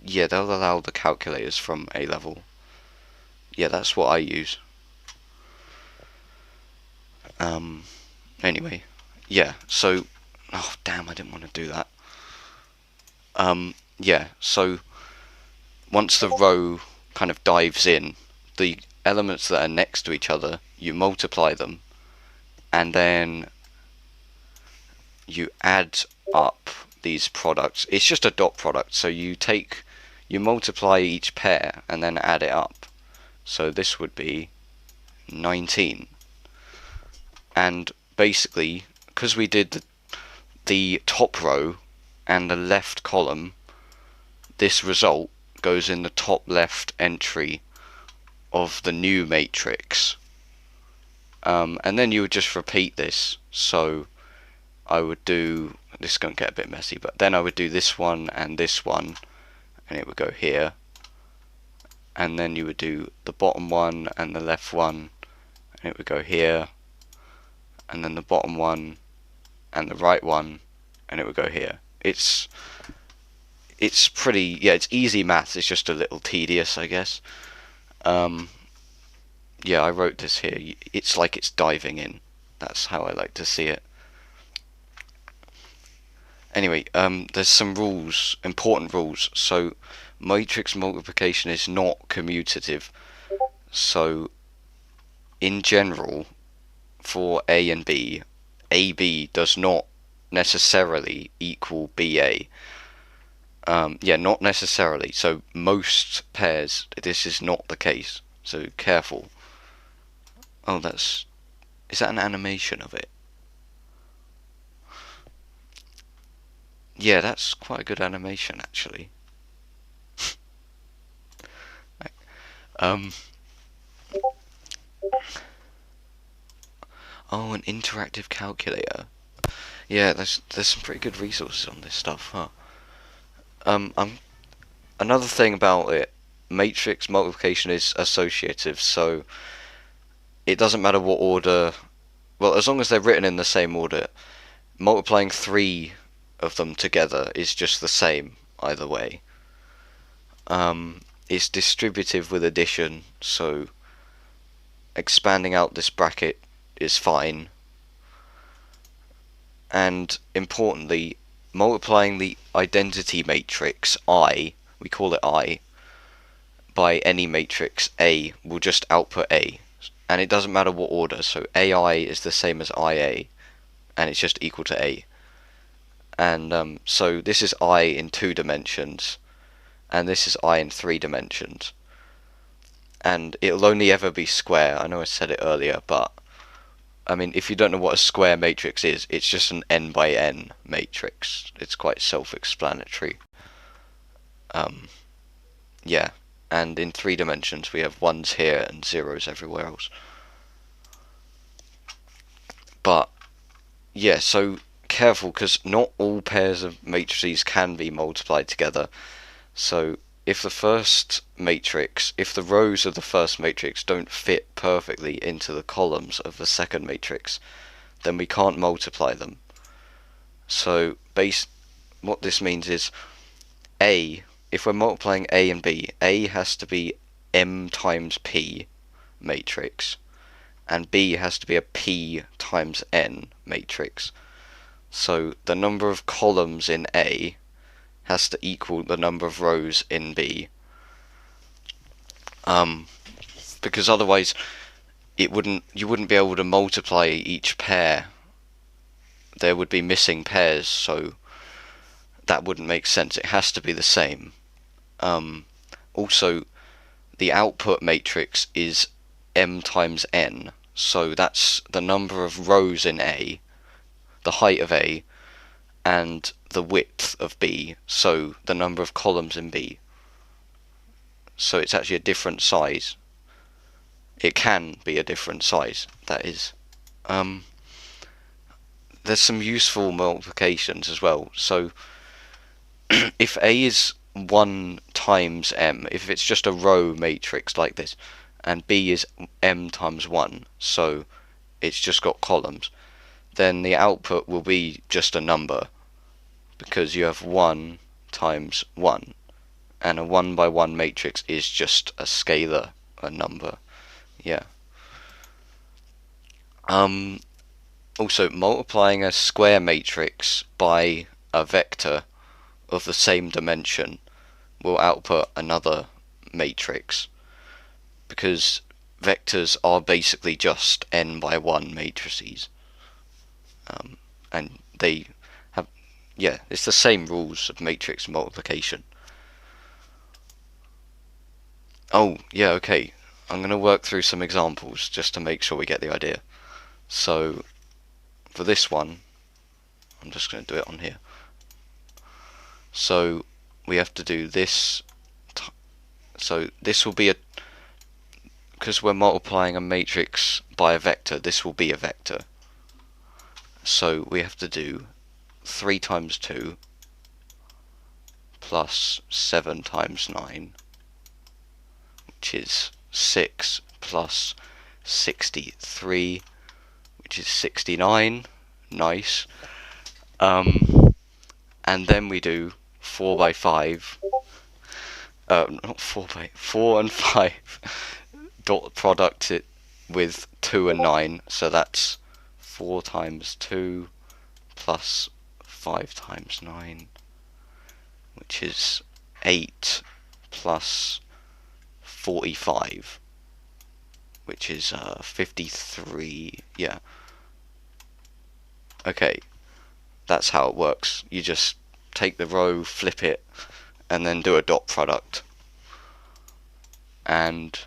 Yeah, they'll allow the calculators from A level. Yeah, that's what I use. Anyway, yeah, so, oh damn, I didn't want to do that. Yeah, so once the row kind of dives in, the elements that are next to each other, you multiply them, and then you add up these products. It's just a dot product, so you multiply each pair and then add it up. So this would be 19. And basically, because we did the top row and the left column, this result goes in the top left entry of the new matrix. And then you would just repeat this. So I would do, this is going to get a bit messy, but then I would do this one, and it would go here. And then you would do the bottom one and the left one, and it would go here. And then the bottom one and the right one, and it would go here. It's pretty, yeah, it's easy maths, it's just a little tedious, I guess. Yeah, I wrote this here. It's like it's diving in. That's how I like to see it. Anyway, there's some rules, important rules. So, matrix multiplication is not commutative. So, in general, for A and B, AB does not necessarily equal BA. Yeah, not necessarily. So, most pairs, this is not the case. So, careful. Oh, is that an animation of it? Yeah, that's quite a good animation, actually. Oh, an interactive calculator. Yeah, there's some pretty good resources on this stuff, huh? Another thing about it, matrix multiplication is associative, so it doesn't matter what order. Well, as long as they're written in the same order, multiplying 3 of them together is just the same either way. It's distributive with addition, so expanding out this bracket is fine. And importantly, multiplying the identity matrix I, we call it I, by any matrix A will just output A. And it doesn't matter what order, so AI is the same as IA, and it's just equal to A. And so this is I in 2 dimensions, and this is I in 3 dimensions. And it'll only ever be square. I know I said it earlier, but I mean, if you don't know what a square matrix is, it's just an n by n matrix. It's quite self-explanatory. Yeah, and in 3 dimensions we have 1s here and 0s everywhere else. But yeah, so careful, because not all pairs of matrices can be multiplied together. So if the rows of the first matrix don't fit perfectly into the columns of the second matrix, then we can't multiply them. So what this means is if we're multiplying A and B, A has to be M times P matrix, and B has to be a P times N matrix. So the number of columns in A has to equal the number of rows in B. Because otherwise you wouldn't be able to multiply each pair. There would be missing pairs, so that wouldn't make sense. It has to be the same. Also, the output matrix is M times N, so that's the number of rows in A, the height of A, and the width of B, so the number of columns in B. So it's actually a different size. It can be a different size, that is. There's some useful multiplications as well. So if A is 1 times M, if it's just a row matrix like this, and B is M times 1, so it's just got columns, then the output will be just a number, because you have 1 times 1, and a 1 by 1 matrix is just a scalar, a number. Yeah. Also, multiplying a square matrix by a vector of the same dimension will output another matrix, because vectors are basically just n by 1 matrices, and they have, yeah, it's the same rules of matrix multiplication. Oh, yeah, okay. I'm going to work through some examples just to make sure we get the idea. So, for this one, I'm just going to do it on here. So, we have to do this. So, this will be a, because we're multiplying a matrix by a vector, this will be a vector. So, we have to do 3 times 2 plus 7 times 9, which is 6 plus 63, which is 69. Nice. And then we do 4 by 5. Not 4 and 5. Dot product it with 2 and 9. So that's 4 times 2 plus 5 times 9, which is 8 plus 45, which is 53. Yeah. Okay, that's how it works. You just take the row, flip it, and then do a dot product. And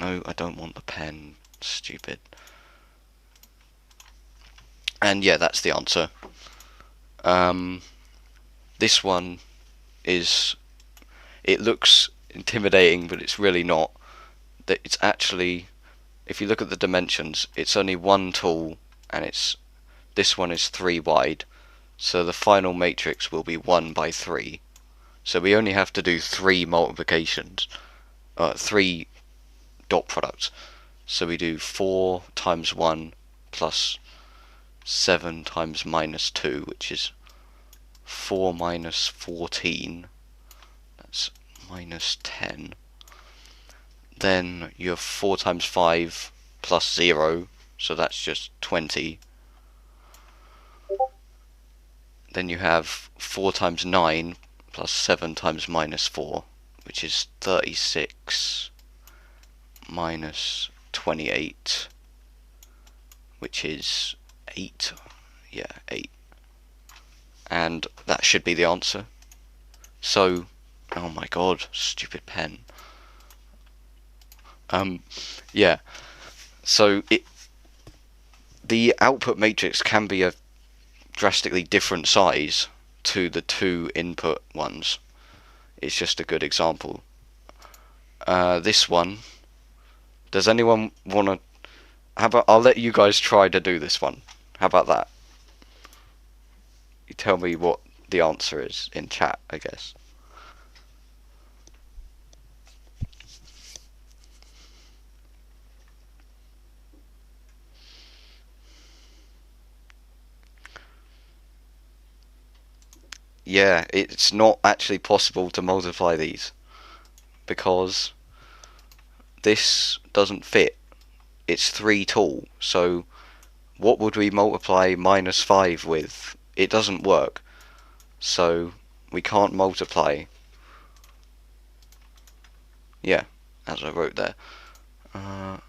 no, I don't want the pen. Stupid. And yeah, that's the answer. This one is, it looks intimidating, but it's really not. That it's actually, if you look at the dimensions, it's only one tall, and this one is 3 wide, so the final matrix will be 1 by 3. So we only have to do 3 multiplications, 3 dot products. So we do 4 times 1 plus 7 times minus 2, which is 4 minus 14, that's minus 10. Then you have 4 times 5 plus 0, so that's just 20. Then you have 4 times 9 plus 7 times minus 4, which is 36 minus 28, which is 8. Yeah, 8. And that should be the answer. So, oh my god, stupid pen. Yeah. So the output matrix can be a drastically different size to the 2 input ones. It's just a good example. This one, does anyone want to, how about, I'll let you guys try to do this one. How about that? You tell me what the answer is in chat, I guess. Yeah, it's not actually possible to multiply these because this doesn't fit. It's 3 tall, so what would we multiply minus 5 with? It doesn't work, so we can't multiply. Yeah, as I wrote there. How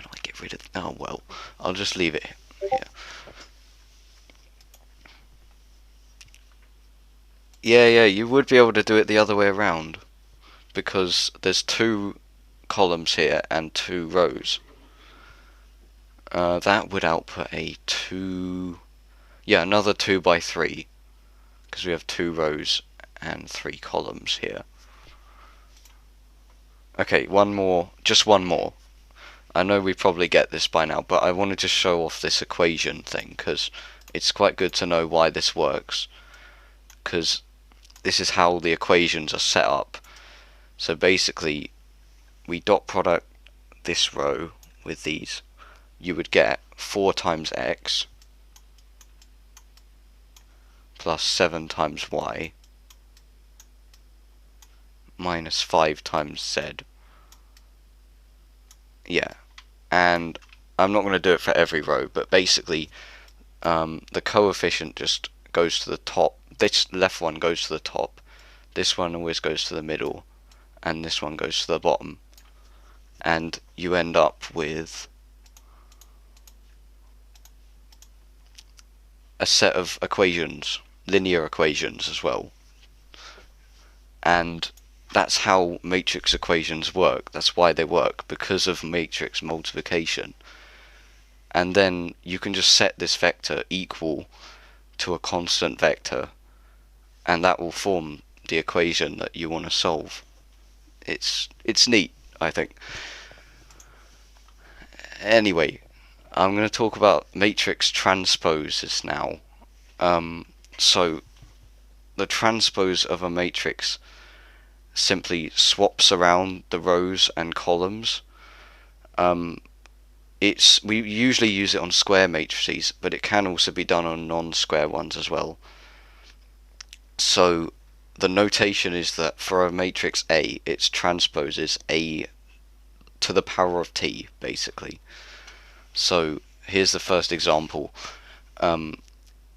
do I get rid of, oh well, I'll just leave it here. Yeah, you would be able to do it the other way around, because there's 2 columns here and 2 rows. That would output a 2, yeah, another 2 by 3, because we have 2 rows and 3 columns here. Okay, one more, just one more. I know we probably get this by now, but I wanted to show off this equation thing, because it's quite good to know why this works, because this is how the equations are set up. So basically, we dot product this row with these. You would get 4 times x plus 7 times y minus 5 times z. Yeah, and I'm not going to do it for every row, but basically the coefficient just goes to the top. This left one goes to the top, this one always goes to the middle, and this one goes to the bottom. and you end up with a set of equations, linear equations as well. And that's how matrix equations work. That's why they work, because of matrix multiplication. And then you can just set this vector equal to a constant vector, and that will form the equation that you want to solve. It's neat, I think. Anyway, I'm going to talk about matrix transposes now. So the transpose of a matrix simply swaps around the rows and columns. We usually use it on square matrices, but it can also be done on non-square ones as well. So the notation is that for a matrix A, its transpose is A to the power of t, basically. So here's the first example.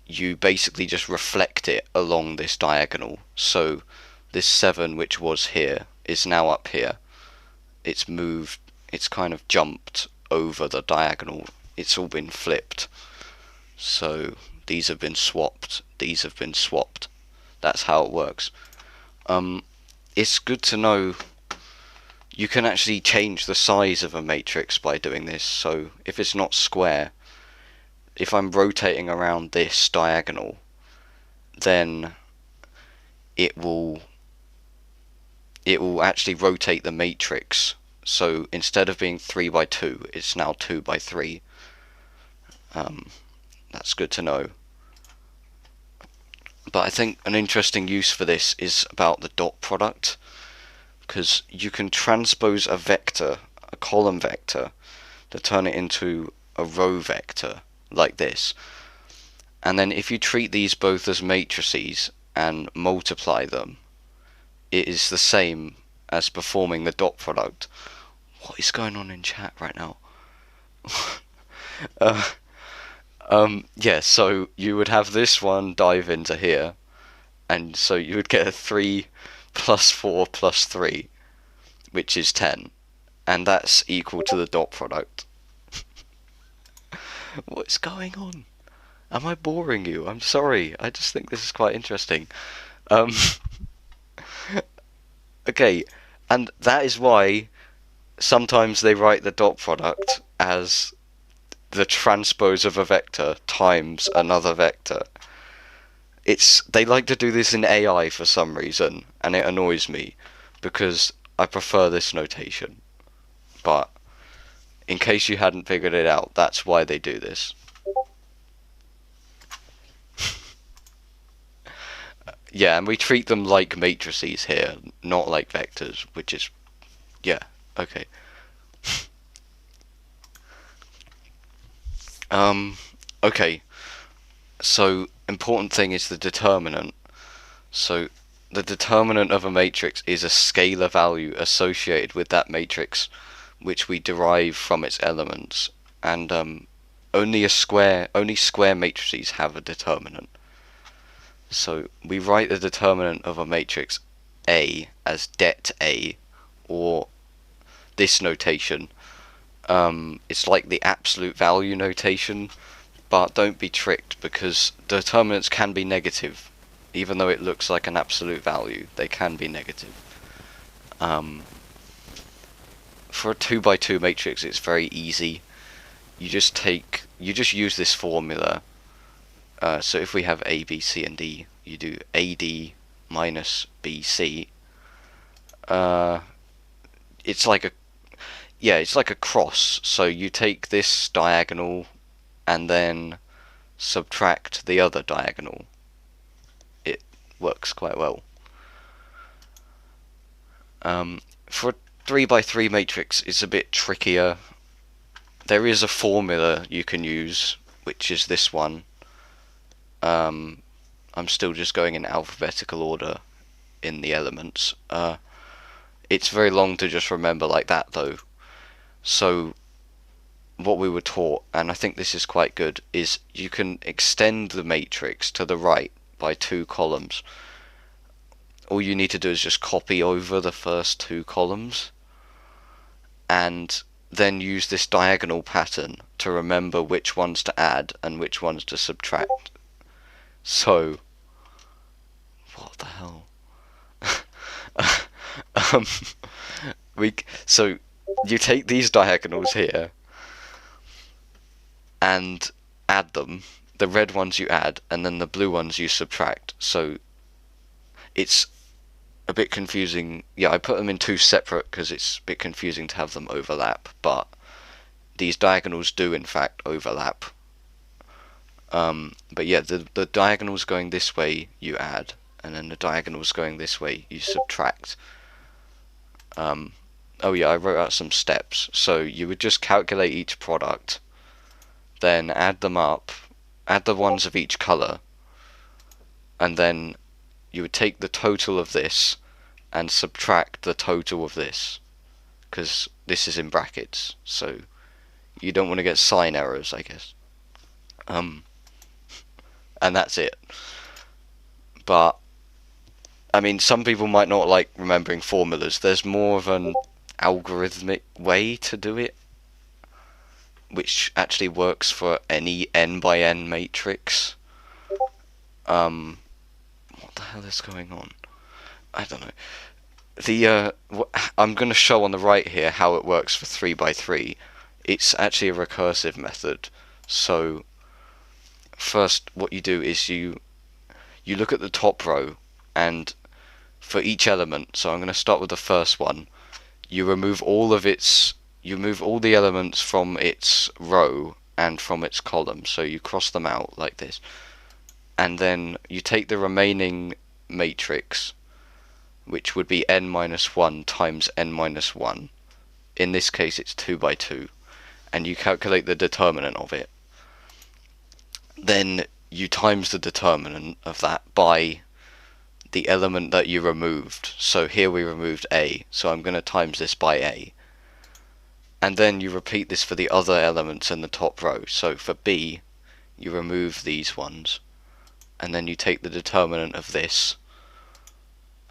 You basically just reflect it along this diagonal. So this 7, which was here, is now up here. It's moved, it's kind of jumped over the diagonal. It's all been flipped. So these have been swapped, these have been swapped. That's how it works. It's good to know you can actually change the size of a matrix by doing this. So if it's not square, if I'm rotating around this diagonal, then it will actually rotate the matrix. So instead of being 3 by 2, it's now 2 by 3. That's good to know. But I think an interesting use for this is about the dot product, because you can transpose a vector, a column vector, to turn it into a row vector, like this. And then if you treat these both as matrices and multiply them, it is the same as performing the dot product. What is going on in chat right now? Yeah, so you would have this one dive into here, and so you would get a 3 plus 4 plus 3, which is 10, and that's equal to the dot product. What's going on? Am I boring you? I'm sorry, I just think this is quite interesting. Okay, and that is why sometimes they write the dot product as the transpose of a vector times another vector. They like to do this in AI for some reason, and it annoys me because I prefer this notation. But in case you hadn't figured it out, that's why they do this. Yeah, and we treat them like matrices here, not like vectors, which is, yeah, okay. Okay, so important thing is the determinant. So the determinant of a matrix is a scalar value associated with that matrix, which we derive from its elements, and only square matrices have a determinant. So we write the determinant of a matrix A as det A, or this notation. It's like the absolute value notation, but don't be tricked, because determinants can be negative. Even though it looks like an absolute value, they can be negative. For a 2 by 2 matrix, it's very easy. You just use this formula. So if we have A, B, C, and D, you do AD minus BC. It's like a cross. So you take this diagonal and then subtract the other diagonal. It works quite well. For a 3 by 3 matrix, it's a bit trickier. There is a formula you can use, which is this one. I'm still just going in alphabetical order in the elements. It's very long to just remember like that, though. So what we were taught, and I think this is quite good, is you can extend the matrix to the right by 2 columns. All you need to do is just copy over the first 2 columns, and then use this diagonal pattern to remember which ones to add and which ones to subtract. So, what the hell? um, so you take these diagonals here and add them. The red ones you add, and then the blue ones you subtract. So it's a bit confusing. Yeah, I put them in two separate because it's a bit confusing to have them overlap, but these diagonals do in fact overlap. But yeah, the diagonals going this way you add, and then the diagonals going this way you subtract. Oh yeah, I wrote out some steps. So you would just calculate each product, then add them up, add the ones of each colour, and then you would take the total of this and subtract the total of this, because this is in brackets, so you don't want to get sign errors, I guess. And that's it. But I mean, some people might not like remembering formulas. There's more of an algorithmic way to do it, which actually works for any n by n matrix. What the hell is going on? I don't know. I'm going to show on the right here how it works for 3 by 3. It's actually a recursive method. So first, what you do is you look at the top row, and for each element, so I'm going to start with the first one, you remove all the elements from its row and from its column, so you cross them out like this, and then you take the remaining matrix, which would be n minus 1 times n minus 1. In this case it's 2 by 2, and you calculate the determinant of it. Then you times the determinant of that by the element that you removed. So here we removed A, so I'm going to times this by A. And then you repeat this for the other elements in the top row. So for B, you remove these ones, and then you take the determinant of this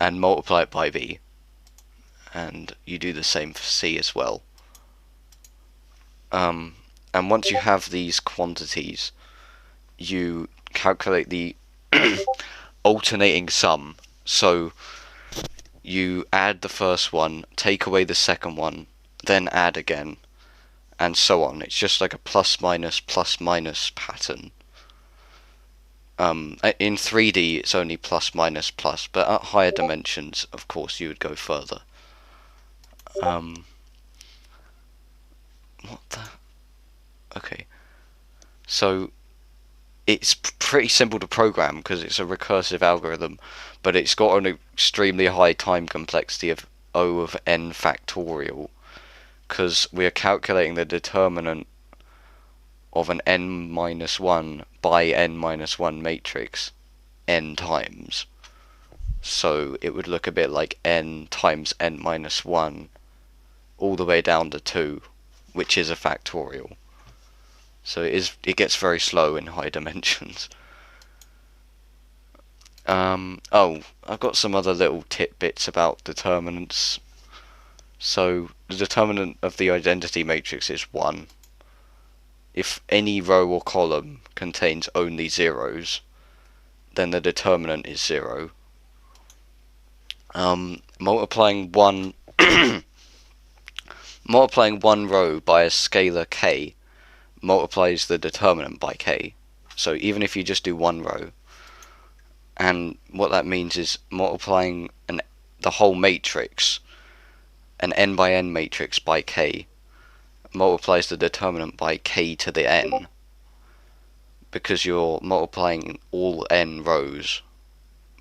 and multiply it by B. And you do the same for C as well. And once you have these quantities, you calculate the alternating sum. So you add the first one, take away the second one, then add again, and so on. It's just like a plus minus pattern. In 3D it's only plus minus plus, but at higher dimensions of course you would go further. What the? Okay. So it's pretty simple to program because it's a recursive algorithm, but it's got an extremely high time complexity of O of n factorial, because we are calculating the determinant of an n minus 1 by n minus 1 matrix n times. So it would look a bit like n times n minus 1 all the way down to 2, which is a factorial. So it gets very slow in high dimensions. Oh, I've got some other little tidbits about determinants. So the determinant of the identity matrix is 1. If any row or column contains only zeros, then the determinant is 0. Multiplying one multiplying one row by a scalar k multiplies the determinant by k. So even if you just do one row, and what that means is multiplying the whole matrix, an n by n matrix, by k multiplies the determinant by k to the n, because you're multiplying all n rows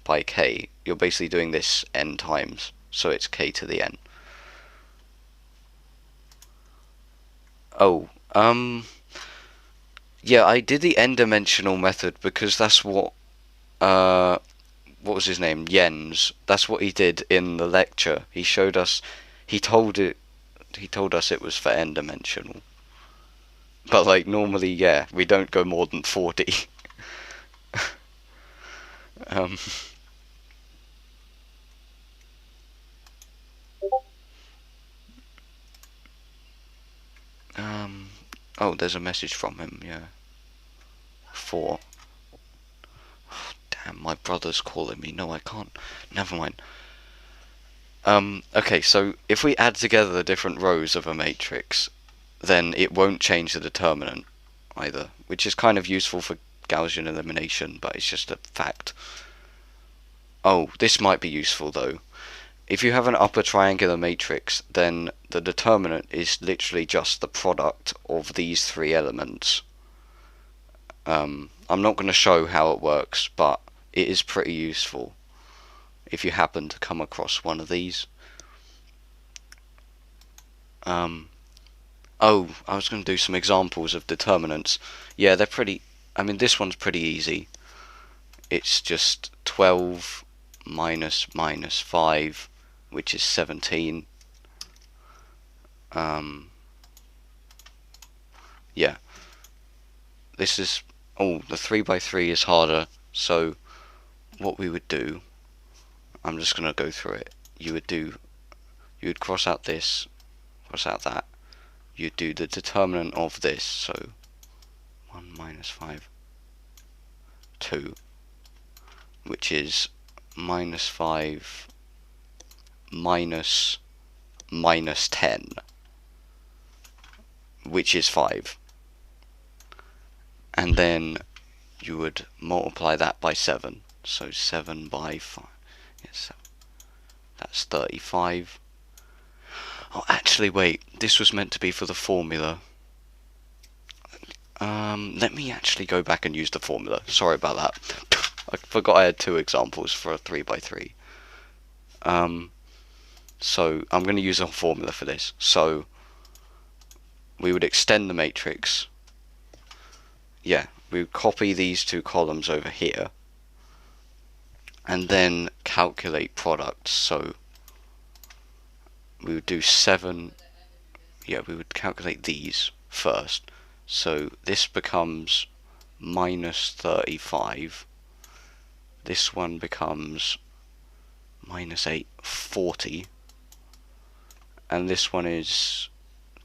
by k. You're basically doing this n times, so it's k to the n. Oh, yeah, I did the n-dimensional method because that's what was his name? Jens. That's what he did in the lecture. He showed us, he told us it was for n-dimensional. But like normally, yeah, we don't go more than 40. Oh, there's a message from him, yeah. 4. Damn, my brother's calling me. No, I can't. Never mind. Okay, so if we add together the different rows of a matrix, then it won't change the determinant either, which is kind of useful for Gaussian elimination, but it's just a fact. Oh, this might be useful though. If you have an upper triangular matrix, then the determinant is literally just the product of these three elements. I'm not going to show how it works, but it is pretty useful if you happen to come across one of these. Oh, I was going to do some examples of determinants. Yeah, they're pretty... I mean, this one's pretty easy. It's just 12 minus 5, which is 17. Yeah. This is... Oh, the 3 by 3 is harder, so what we would do... I'm just going to go through it. You would cross out this, cross out that. You'd do the determinant of this, so 1 minus 5, 2, which is minus 5 minus 10, which is 5. And then you would multiply that by 7, so 7 by 5, yes, that's 35. Oh, actually, wait, this was meant to be for the formula. Let me actually go back and use the formula. Sorry about that. I forgot I had 2 examples for a 3 by 3. So I'm going to use a formula for this. So we would extend the matrix. Yeah, we would copy these 2 columns over here. And then calculate products. So we would do 7. Yeah, we would calculate these first. So this becomes minus 35. This one becomes minus 8, 40. And this one is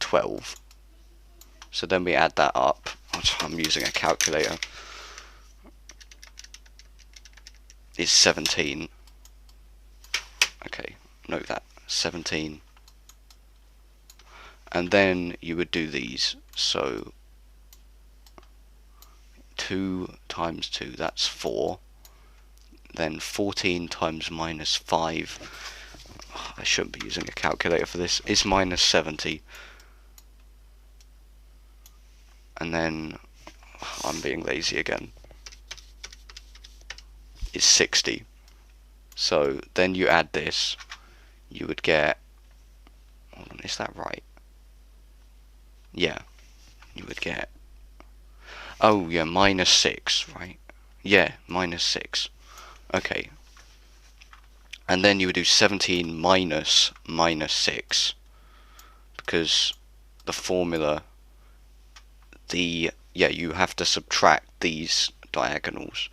12. So then we add that up. I'm using a calculator. It's 17. Okay, note that. 17. And then you would do these. So 2 times 2, that's 4. Then 14 times minus 5, I shouldn't be using a calculator for this, is minus 70. And then, I'm being lazy again, is 60. So then you add this, you would get, hold on, is that right? Yeah, you would get, oh yeah, minus 6, right? Yeah, minus 6. Okay. And then you would do 17 minus 6, because the formula, you have to subtract these diagonals,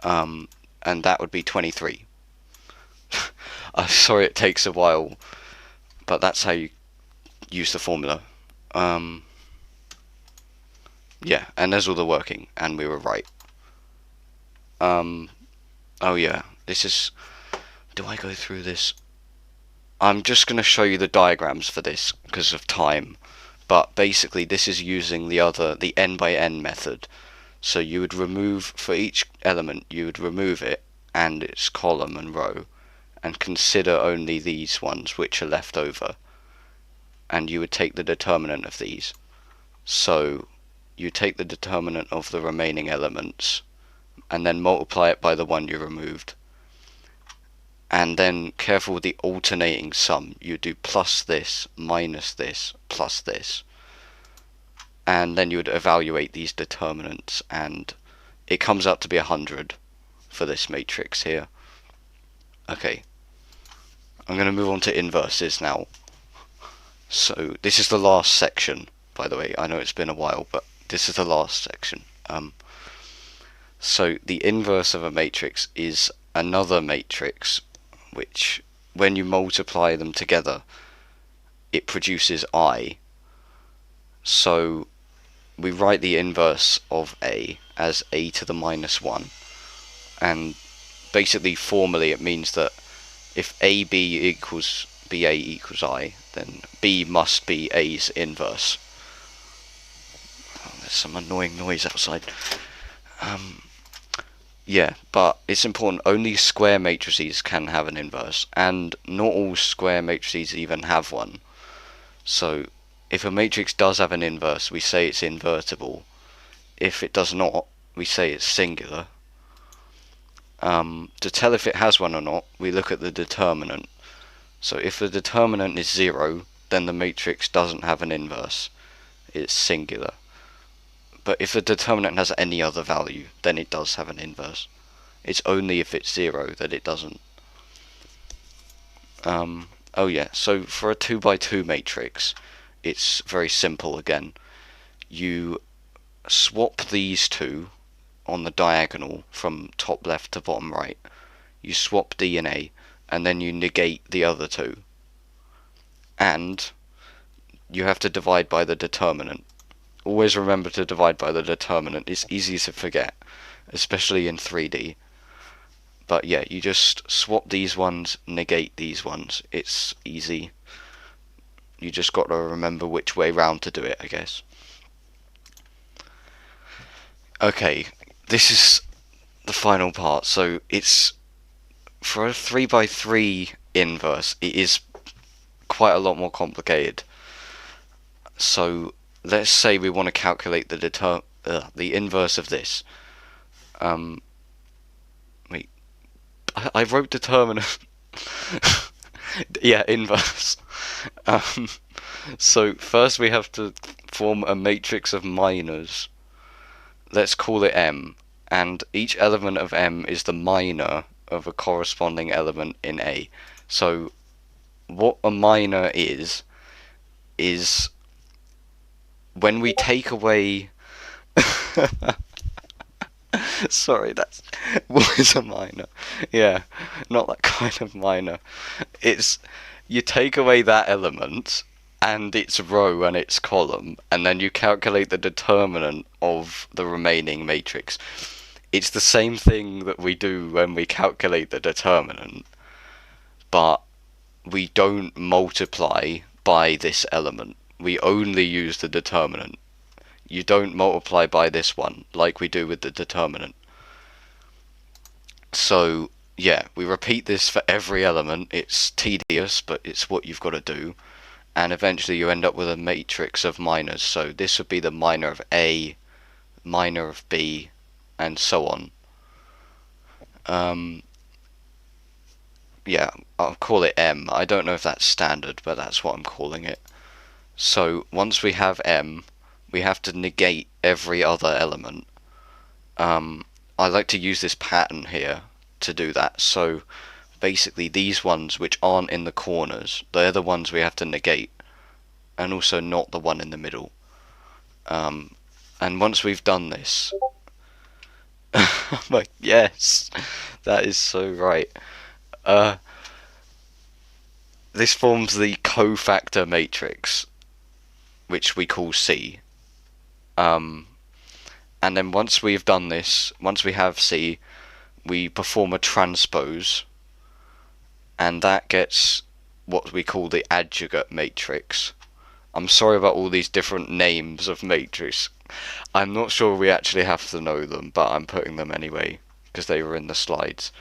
and that would be 23. I'm sorry it takes a while, but that's how you use the formula. Yeah, and there's all the working, and we were right. Oh yeah, this is... Do I go through this? I'm just going to show you the diagrams for this because of time. But basically this is using the n by n method. So you would remove, for each element, you would remove it and its column and row, and consider only these ones which are left over. And you would take the determinant of these. So you take the determinant of the remaining elements, and then multiply it by the one you removed. And then, careful with the alternating sum, you do plus this, minus this, plus this. And then you would evaluate these determinants, and it comes out to be 100 for this matrix here. Okay, I'm going to move on to inverses now. So this is the last section, by the way. I know it's been a while, but this is the last section. So the inverse of a matrix is another matrix which, when you multiply them together, it produces I. So we write the inverse of A as A to the minus 1. And basically, formally, it means that if AB equals BA equals I, then B must be A's inverse. Oh, there's some annoying noise outside. Yeah, but it's important, only square matrices can have an inverse, and not all square matrices even have one. So, if a matrix does have an inverse, we say it's invertible. If it does not, we say it's singular. To tell if it has one or not, we look at the determinant. So if the determinant is 0, then the matrix doesn't have an inverse. It's singular. But if the determinant has any other value, then it does have an inverse. It's only if it's 0 that it doesn't. Oh yeah, so for a 2 by 2 matrix, it's very simple again. You swap these two on the diagonal from top left to bottom right. You swap D and A, and then you negate the other two. And you have to divide by the determinant. Always remember to divide by the determinant. It's easy to forget, especially in 3D. But yeah, you just swap these ones, negate these ones. It's easy. You just got to remember which way round to do it, I guess. Okay, this is the final part. So it's for a 3 by 3 inverse, it is quite a lot more complicated. So let's say we want to calculate the inverse of this. Wait, I wrote determinant. Yeah, inverse. So first we have to form a matrix of minors. Let's call it M, and each element of M is the minor of a corresponding element in A. So what a minor is when we take away sorry, that's what is a minor? Yeah, not that kind of minor. It's you take away that element and its row and its column, and then you calculate the determinant of the remaining matrix. It's the same thing that we do when we calculate the determinant, but we don't multiply by this element. We only use the determinant. You don't multiply by this one like we do with the determinant. So yeah, we repeat this for every element. It's tedious, but it's what you've got to do. And eventually you end up with a matrix of minors. So this would be the minor of A, minor of B, and so on. Yeah, I'll call it M. I don't know if that's standard, but that's what I'm calling it. So once we have M, we have to negate every other element. I like to use this pattern here to do that. So basically these ones which aren't in the corners, they're the ones we have to negate, and also not the one in the middle. And once we've done this, like, yes, that is so right. This forms the cofactor matrix, which we call C. And then once we've done this, once we have C, we perform a transpose, and that gets what we call the adjugate matrix. I'm sorry about all these different names of matrix. I'm not sure we actually have to know them, but I'm putting them anyway, because they were in the slides.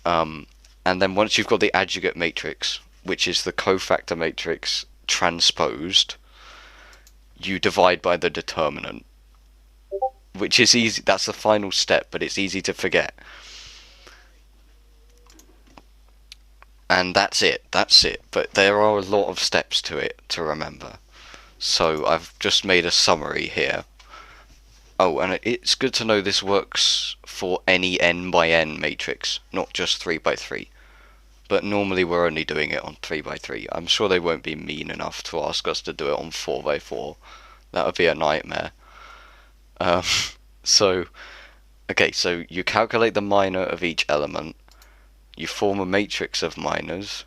And then once you've got the adjugate matrix, which is the cofactor matrix transposed, you divide by the determinant, which is easy. That's the final step, but it's easy to forget. And that's it. But there are a lot of steps to it to remember. So I've just made a summary here. Oh, and it's good to know this works for any n by n matrix, not just 3 by 3. But normally we're only doing it on 3 by 3. I'm sure they won't be mean enough to ask us to do it on 4 by 4. That would be a nightmare. So you calculate the minor of each element, you form a matrix of minors,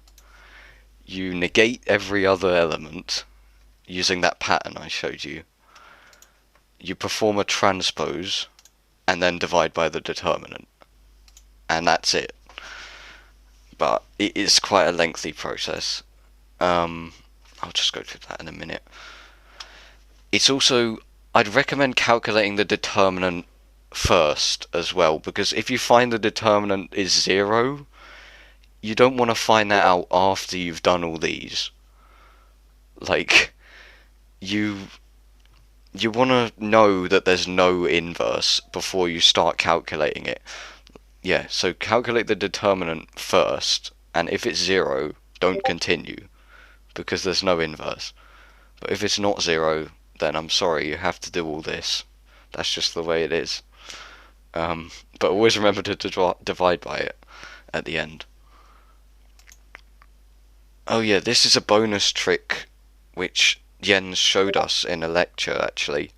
you negate every other element using that pattern I showed you, you perform a transpose, and then divide by the determinant. And that's it. But it is quite a lengthy process. I'll just go through that in a minute. It's also, I'd recommend calculating the determinant first as well, because if you find the determinant is 0, you don't want to find that out after you've done all these. Like, you want to know that there's no inverse before you start calculating it. Yeah, so calculate the determinant first, and if it's 0, don't continue, because there's no inverse. But if it's not 0, then I'm sorry, you have to do all this. That's just the way it is. But always remember to divide by it at the end. Oh yeah, this is a bonus trick which Jens showed us in a lecture, actually.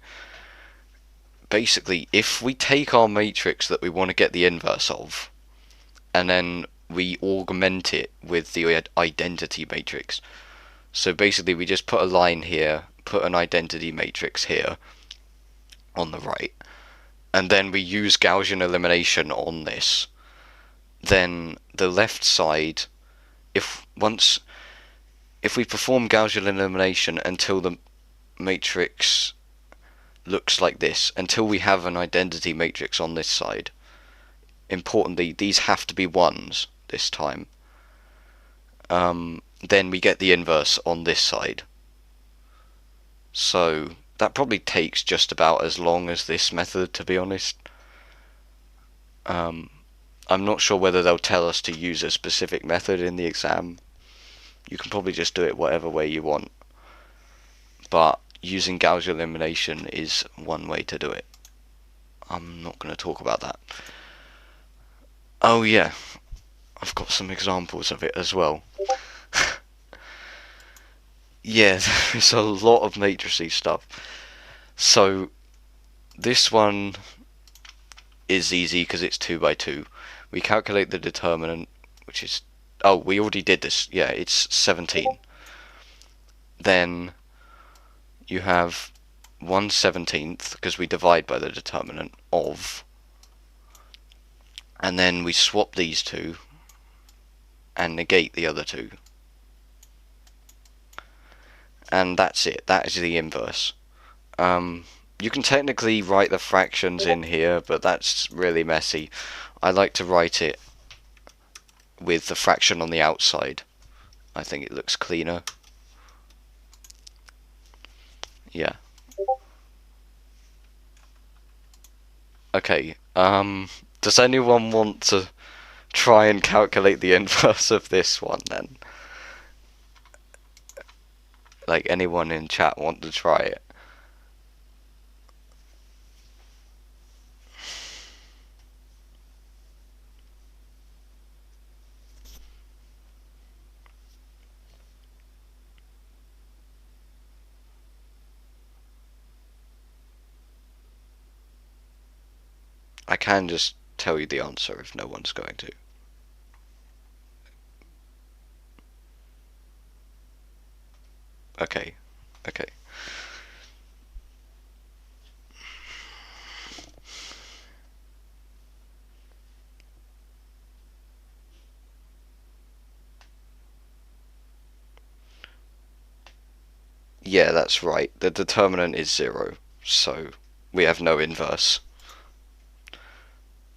Basically, if we take our matrix that we want to get the inverse of, and then we augment it with the identity matrix. So basically we just put a line here, put an identity matrix here on the right, and then we use Gaussian elimination on this. Then the left side, if we perform Gaussian elimination until the matrix looks like this, until we have an identity matrix on this side. Importantly, these have to be 1s this time. Then we get the inverse on this side. So that probably takes just about as long as this method, to be honest. I'm not sure whether they'll tell us to use a specific method in the exam. You can probably just do it whatever way you want. But using Gaussian elimination is one way to do it. I'm not going to talk about that. Oh yeah, I've got some examples of it as well. Yeah, there's a lot of matrices stuff. So this one is easy because it's 2 by 2. We calculate the determinant, which is, oh, we already did this. Yeah, it's 17. Then you have 1/17 because we divide by the determinant of, and then we swap these two and negate the other two. And that's it. That is the inverse. You can technically write the fractions in here, but that's really messy. I like to write it with the fraction on the outside. I think it looks cleaner. Yeah. Okay, does anyone want to try and calculate the inverse of this one then? Like, anyone in chat want to try it? I can just tell you the answer if no one's going to. Okay, okay. Yeah, that's right. The determinant is 0, so we have no inverse.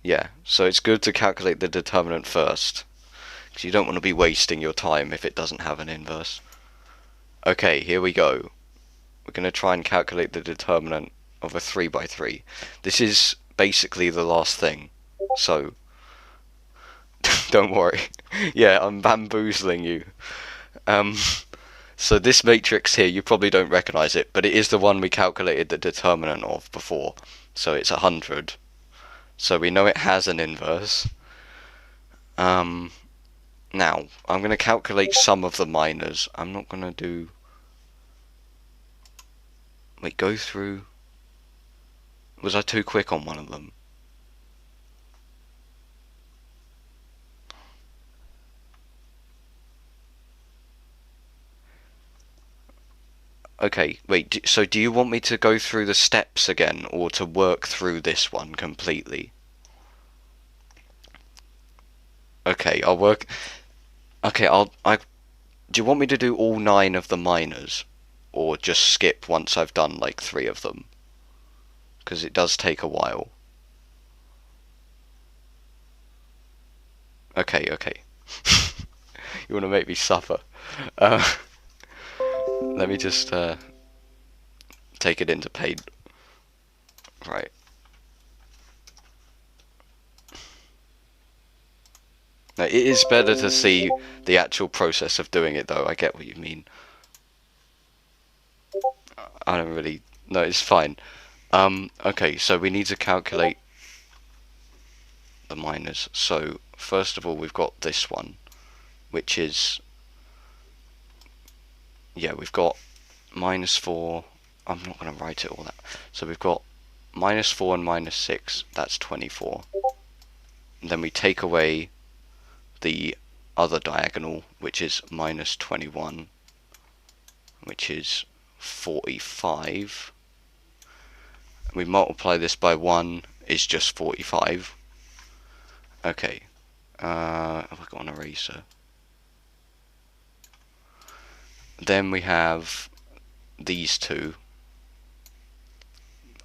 Yeah, so it's good to calculate the determinant first, because you don't want to be wasting your time if it doesn't have an inverse. Okay, here we go. We're going to try and calculate the determinant of a 3 by 3. This is basically the last thing, so don't worry. Yeah, I'm bamboozling you. So this matrix here, you probably don't recognize it, but it is the one we calculated the determinant of before. So it's 100. So we know it has an inverse. Now, I'm going to calculate some of the minors. I'm not going to do... Wait, go through... Was I too quick on one of them? Okay, wait, so do you want me to go through the steps again, or to work through this one completely? Okay, I'll work. Okay, do you want me to do all 9 of the minors? Or just skip once I've done like 3 of them? Because it does take a while. Okay, okay. You want to make me suffer. Uh, Let me just take it into paint. Right. Now, it is better to see the actual process of doing it, though. I get what you mean. I don't really... No, it's fine. Okay, so we need to calculate the minors. So, first of all, we've got this one, which is... Yeah, we've got -4... I'm not going to write it all out. So we've got -4 and -6. That's 24. And then we take away the other diagonal, which is -21, which is 45. We multiply this by 1, is just 45. Okay. Have I got an eraser? Then we have these two.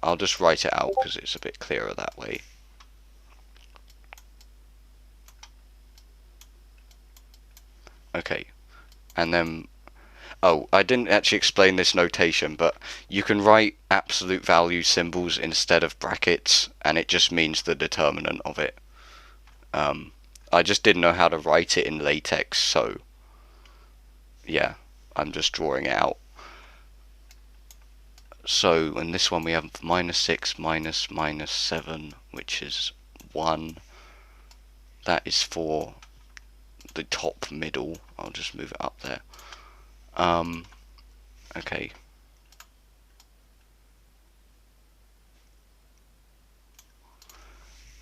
I'll just write it out because it's a bit clearer that way. Okay. And then... Oh, I didn't actually explain this notation, but you can write absolute value symbols instead of brackets, and it just means the determinant of it. I just didn't know how to write it in LaTeX, so yeah, I'm just drawing it out. So in this one we have -6 minus -7, which is 1. That is for the top middle. I'll just move it up there. Okay.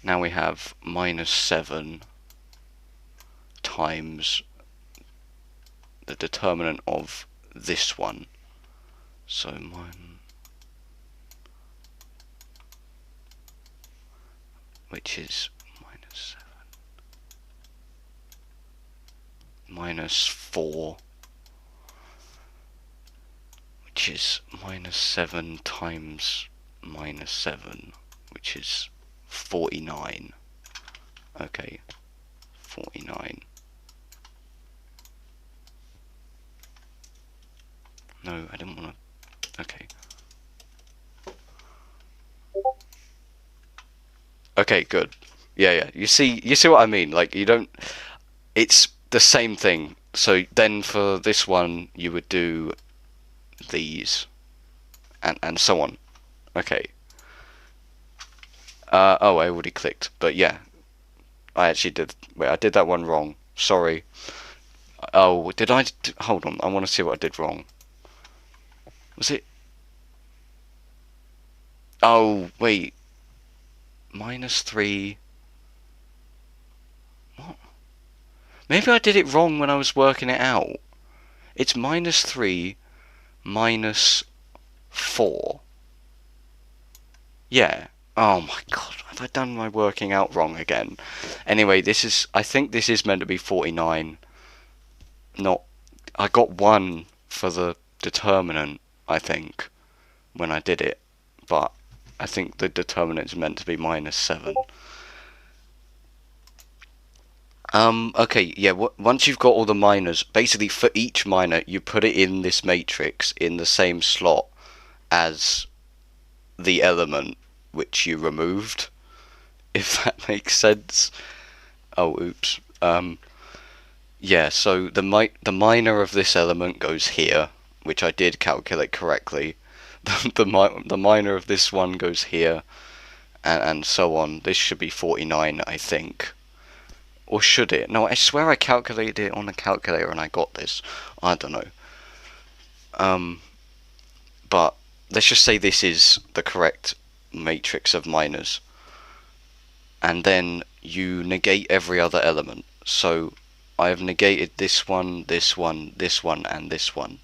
Now we have -7 times the determinant of this one. So which is -7 -4, which is -7 times -7, which is 49. Okay, 49. No, I didn't want to... Okay. Okay, good. Yeah. You see what I mean? Like, you don't... It's the same thing. So then for this one, you would do these, and so on. Okay. Oh, I already clicked. But yeah, I actually did... Wait, I did that one wrong. Sorry. Oh, did I... Hold on, I want to see what I did wrong. Was it... Oh, wait. -3... What? Maybe I did it wrong when I was working it out. It's -3 -4. Yeah. Oh my god, have I done my working out wrong again? Anyway, this is... I think this is meant to be 49. Not... I got 1 for the determinant, I think, when I did it. But I think the determinant is meant to be -7. Okay, yeah, once you've got all the minors, basically for each minor, you put it in this matrix in the same slot as the element which you removed, if that makes sense. Oh, oops. Yeah, so the minor of this element goes here, which I did calculate correctly. The minor of this one goes here, and so on. This should be 49, I think. Or should it? No, I swear I calculated it on a calculator and I got this. I don't know. But let's just say this is the correct matrix of minors. And then you negate every other element. So I have negated this one, this one, this one, and this one.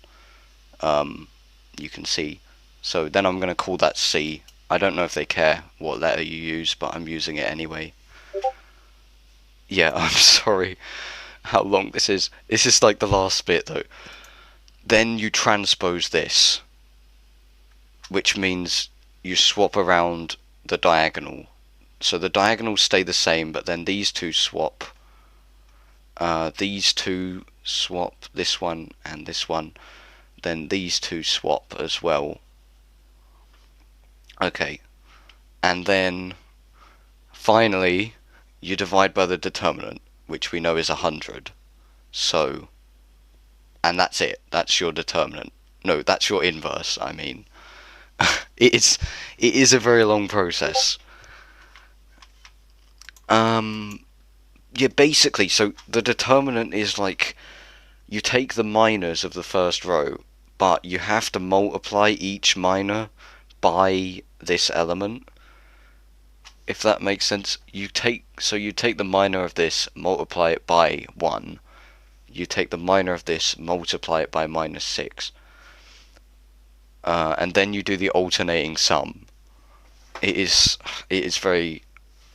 you can see. So then I'm going to call that C. I don't know if they care what letter you use, but I'm using it anyway. Yeah, I'm sorry how long this is. This is like the last bit though. Then you transpose this, which means you swap around the diagonal. So the diagonals stay the same, but then these two swap. These two swap, this one and this one. Then these two swap as well. Okay, and then finally you divide by the determinant, which we know is 100. So, and that's it. That's your determinant. No, that's your inverse, I mean. it is a very long process. Yeah, basically, so the determinant is like, you take the minors of the first row, but you have to multiply each minor by this element, if that makes sense. You take the minor of this, multiply it by 1. You take the minor of this, multiply it by -6. And then you do the alternating sum. It is very,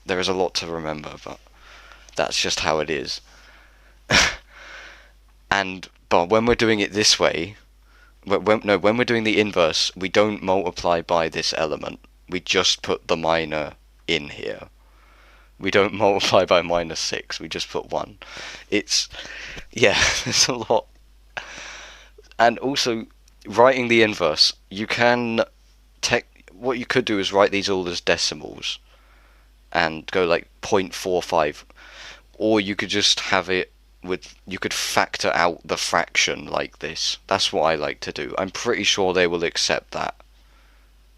there is a lot to remember, but that's just how it is. But when we're doing it this way, when we're doing the inverse, we don't multiply by this element. We just put the minor in here. We don't multiply by -6. We just put 1. Yeah, it's a lot. And also, writing the inverse, you can what you could do is write these all as decimals and go like 0.45, or you could just have it you could factor out the fraction like this. That's what I like to do. I'm pretty sure they will accept that,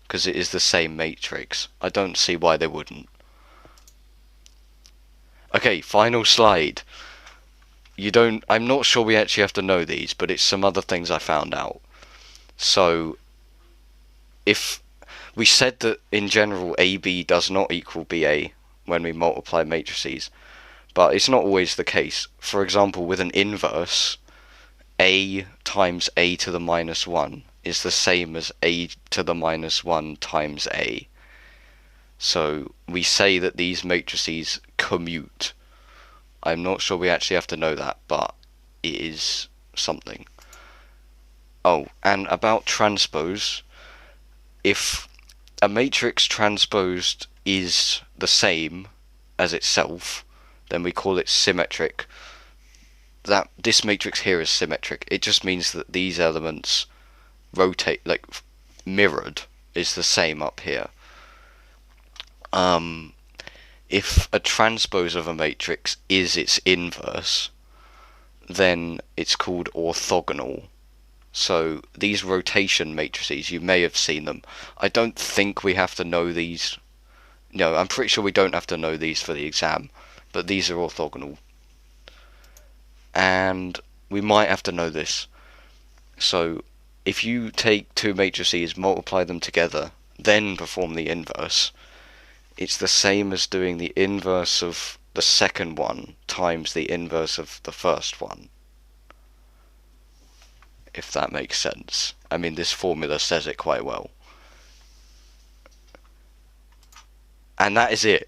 because it is the same matrix. I don't see why they wouldn't. Okay, final slide. I'm not sure we actually have to know these, but it's some other things I found out. So, if we said that in general AB does not equal BA when we multiply matrices, but it's not always the case. For example, with an inverse, A times A to the -1 is the same as A to the -1 times A. So we say that these matrices commute. I'm not sure we actually have to know that, but it is something. Oh, and about transpose, if a matrix transposed is the same as itself, then we call it symmetric. That this matrix here is symmetric. It just means that these elements rotate, like mirrored, is the same up here. If a transpose of a matrix is its inverse, then it's called orthogonal. So these rotation matrices, you may have seen them. I don't think we have to know these. No, I'm pretty sure we don't have to know these for the exam, but these are orthogonal. And we might have to know this. So if you take two matrices, multiply them together, then perform the inverse, it's the same as doing the inverse of the second one times the inverse of the first one. If that makes sense. I mean, this formula says it quite well. And that is it.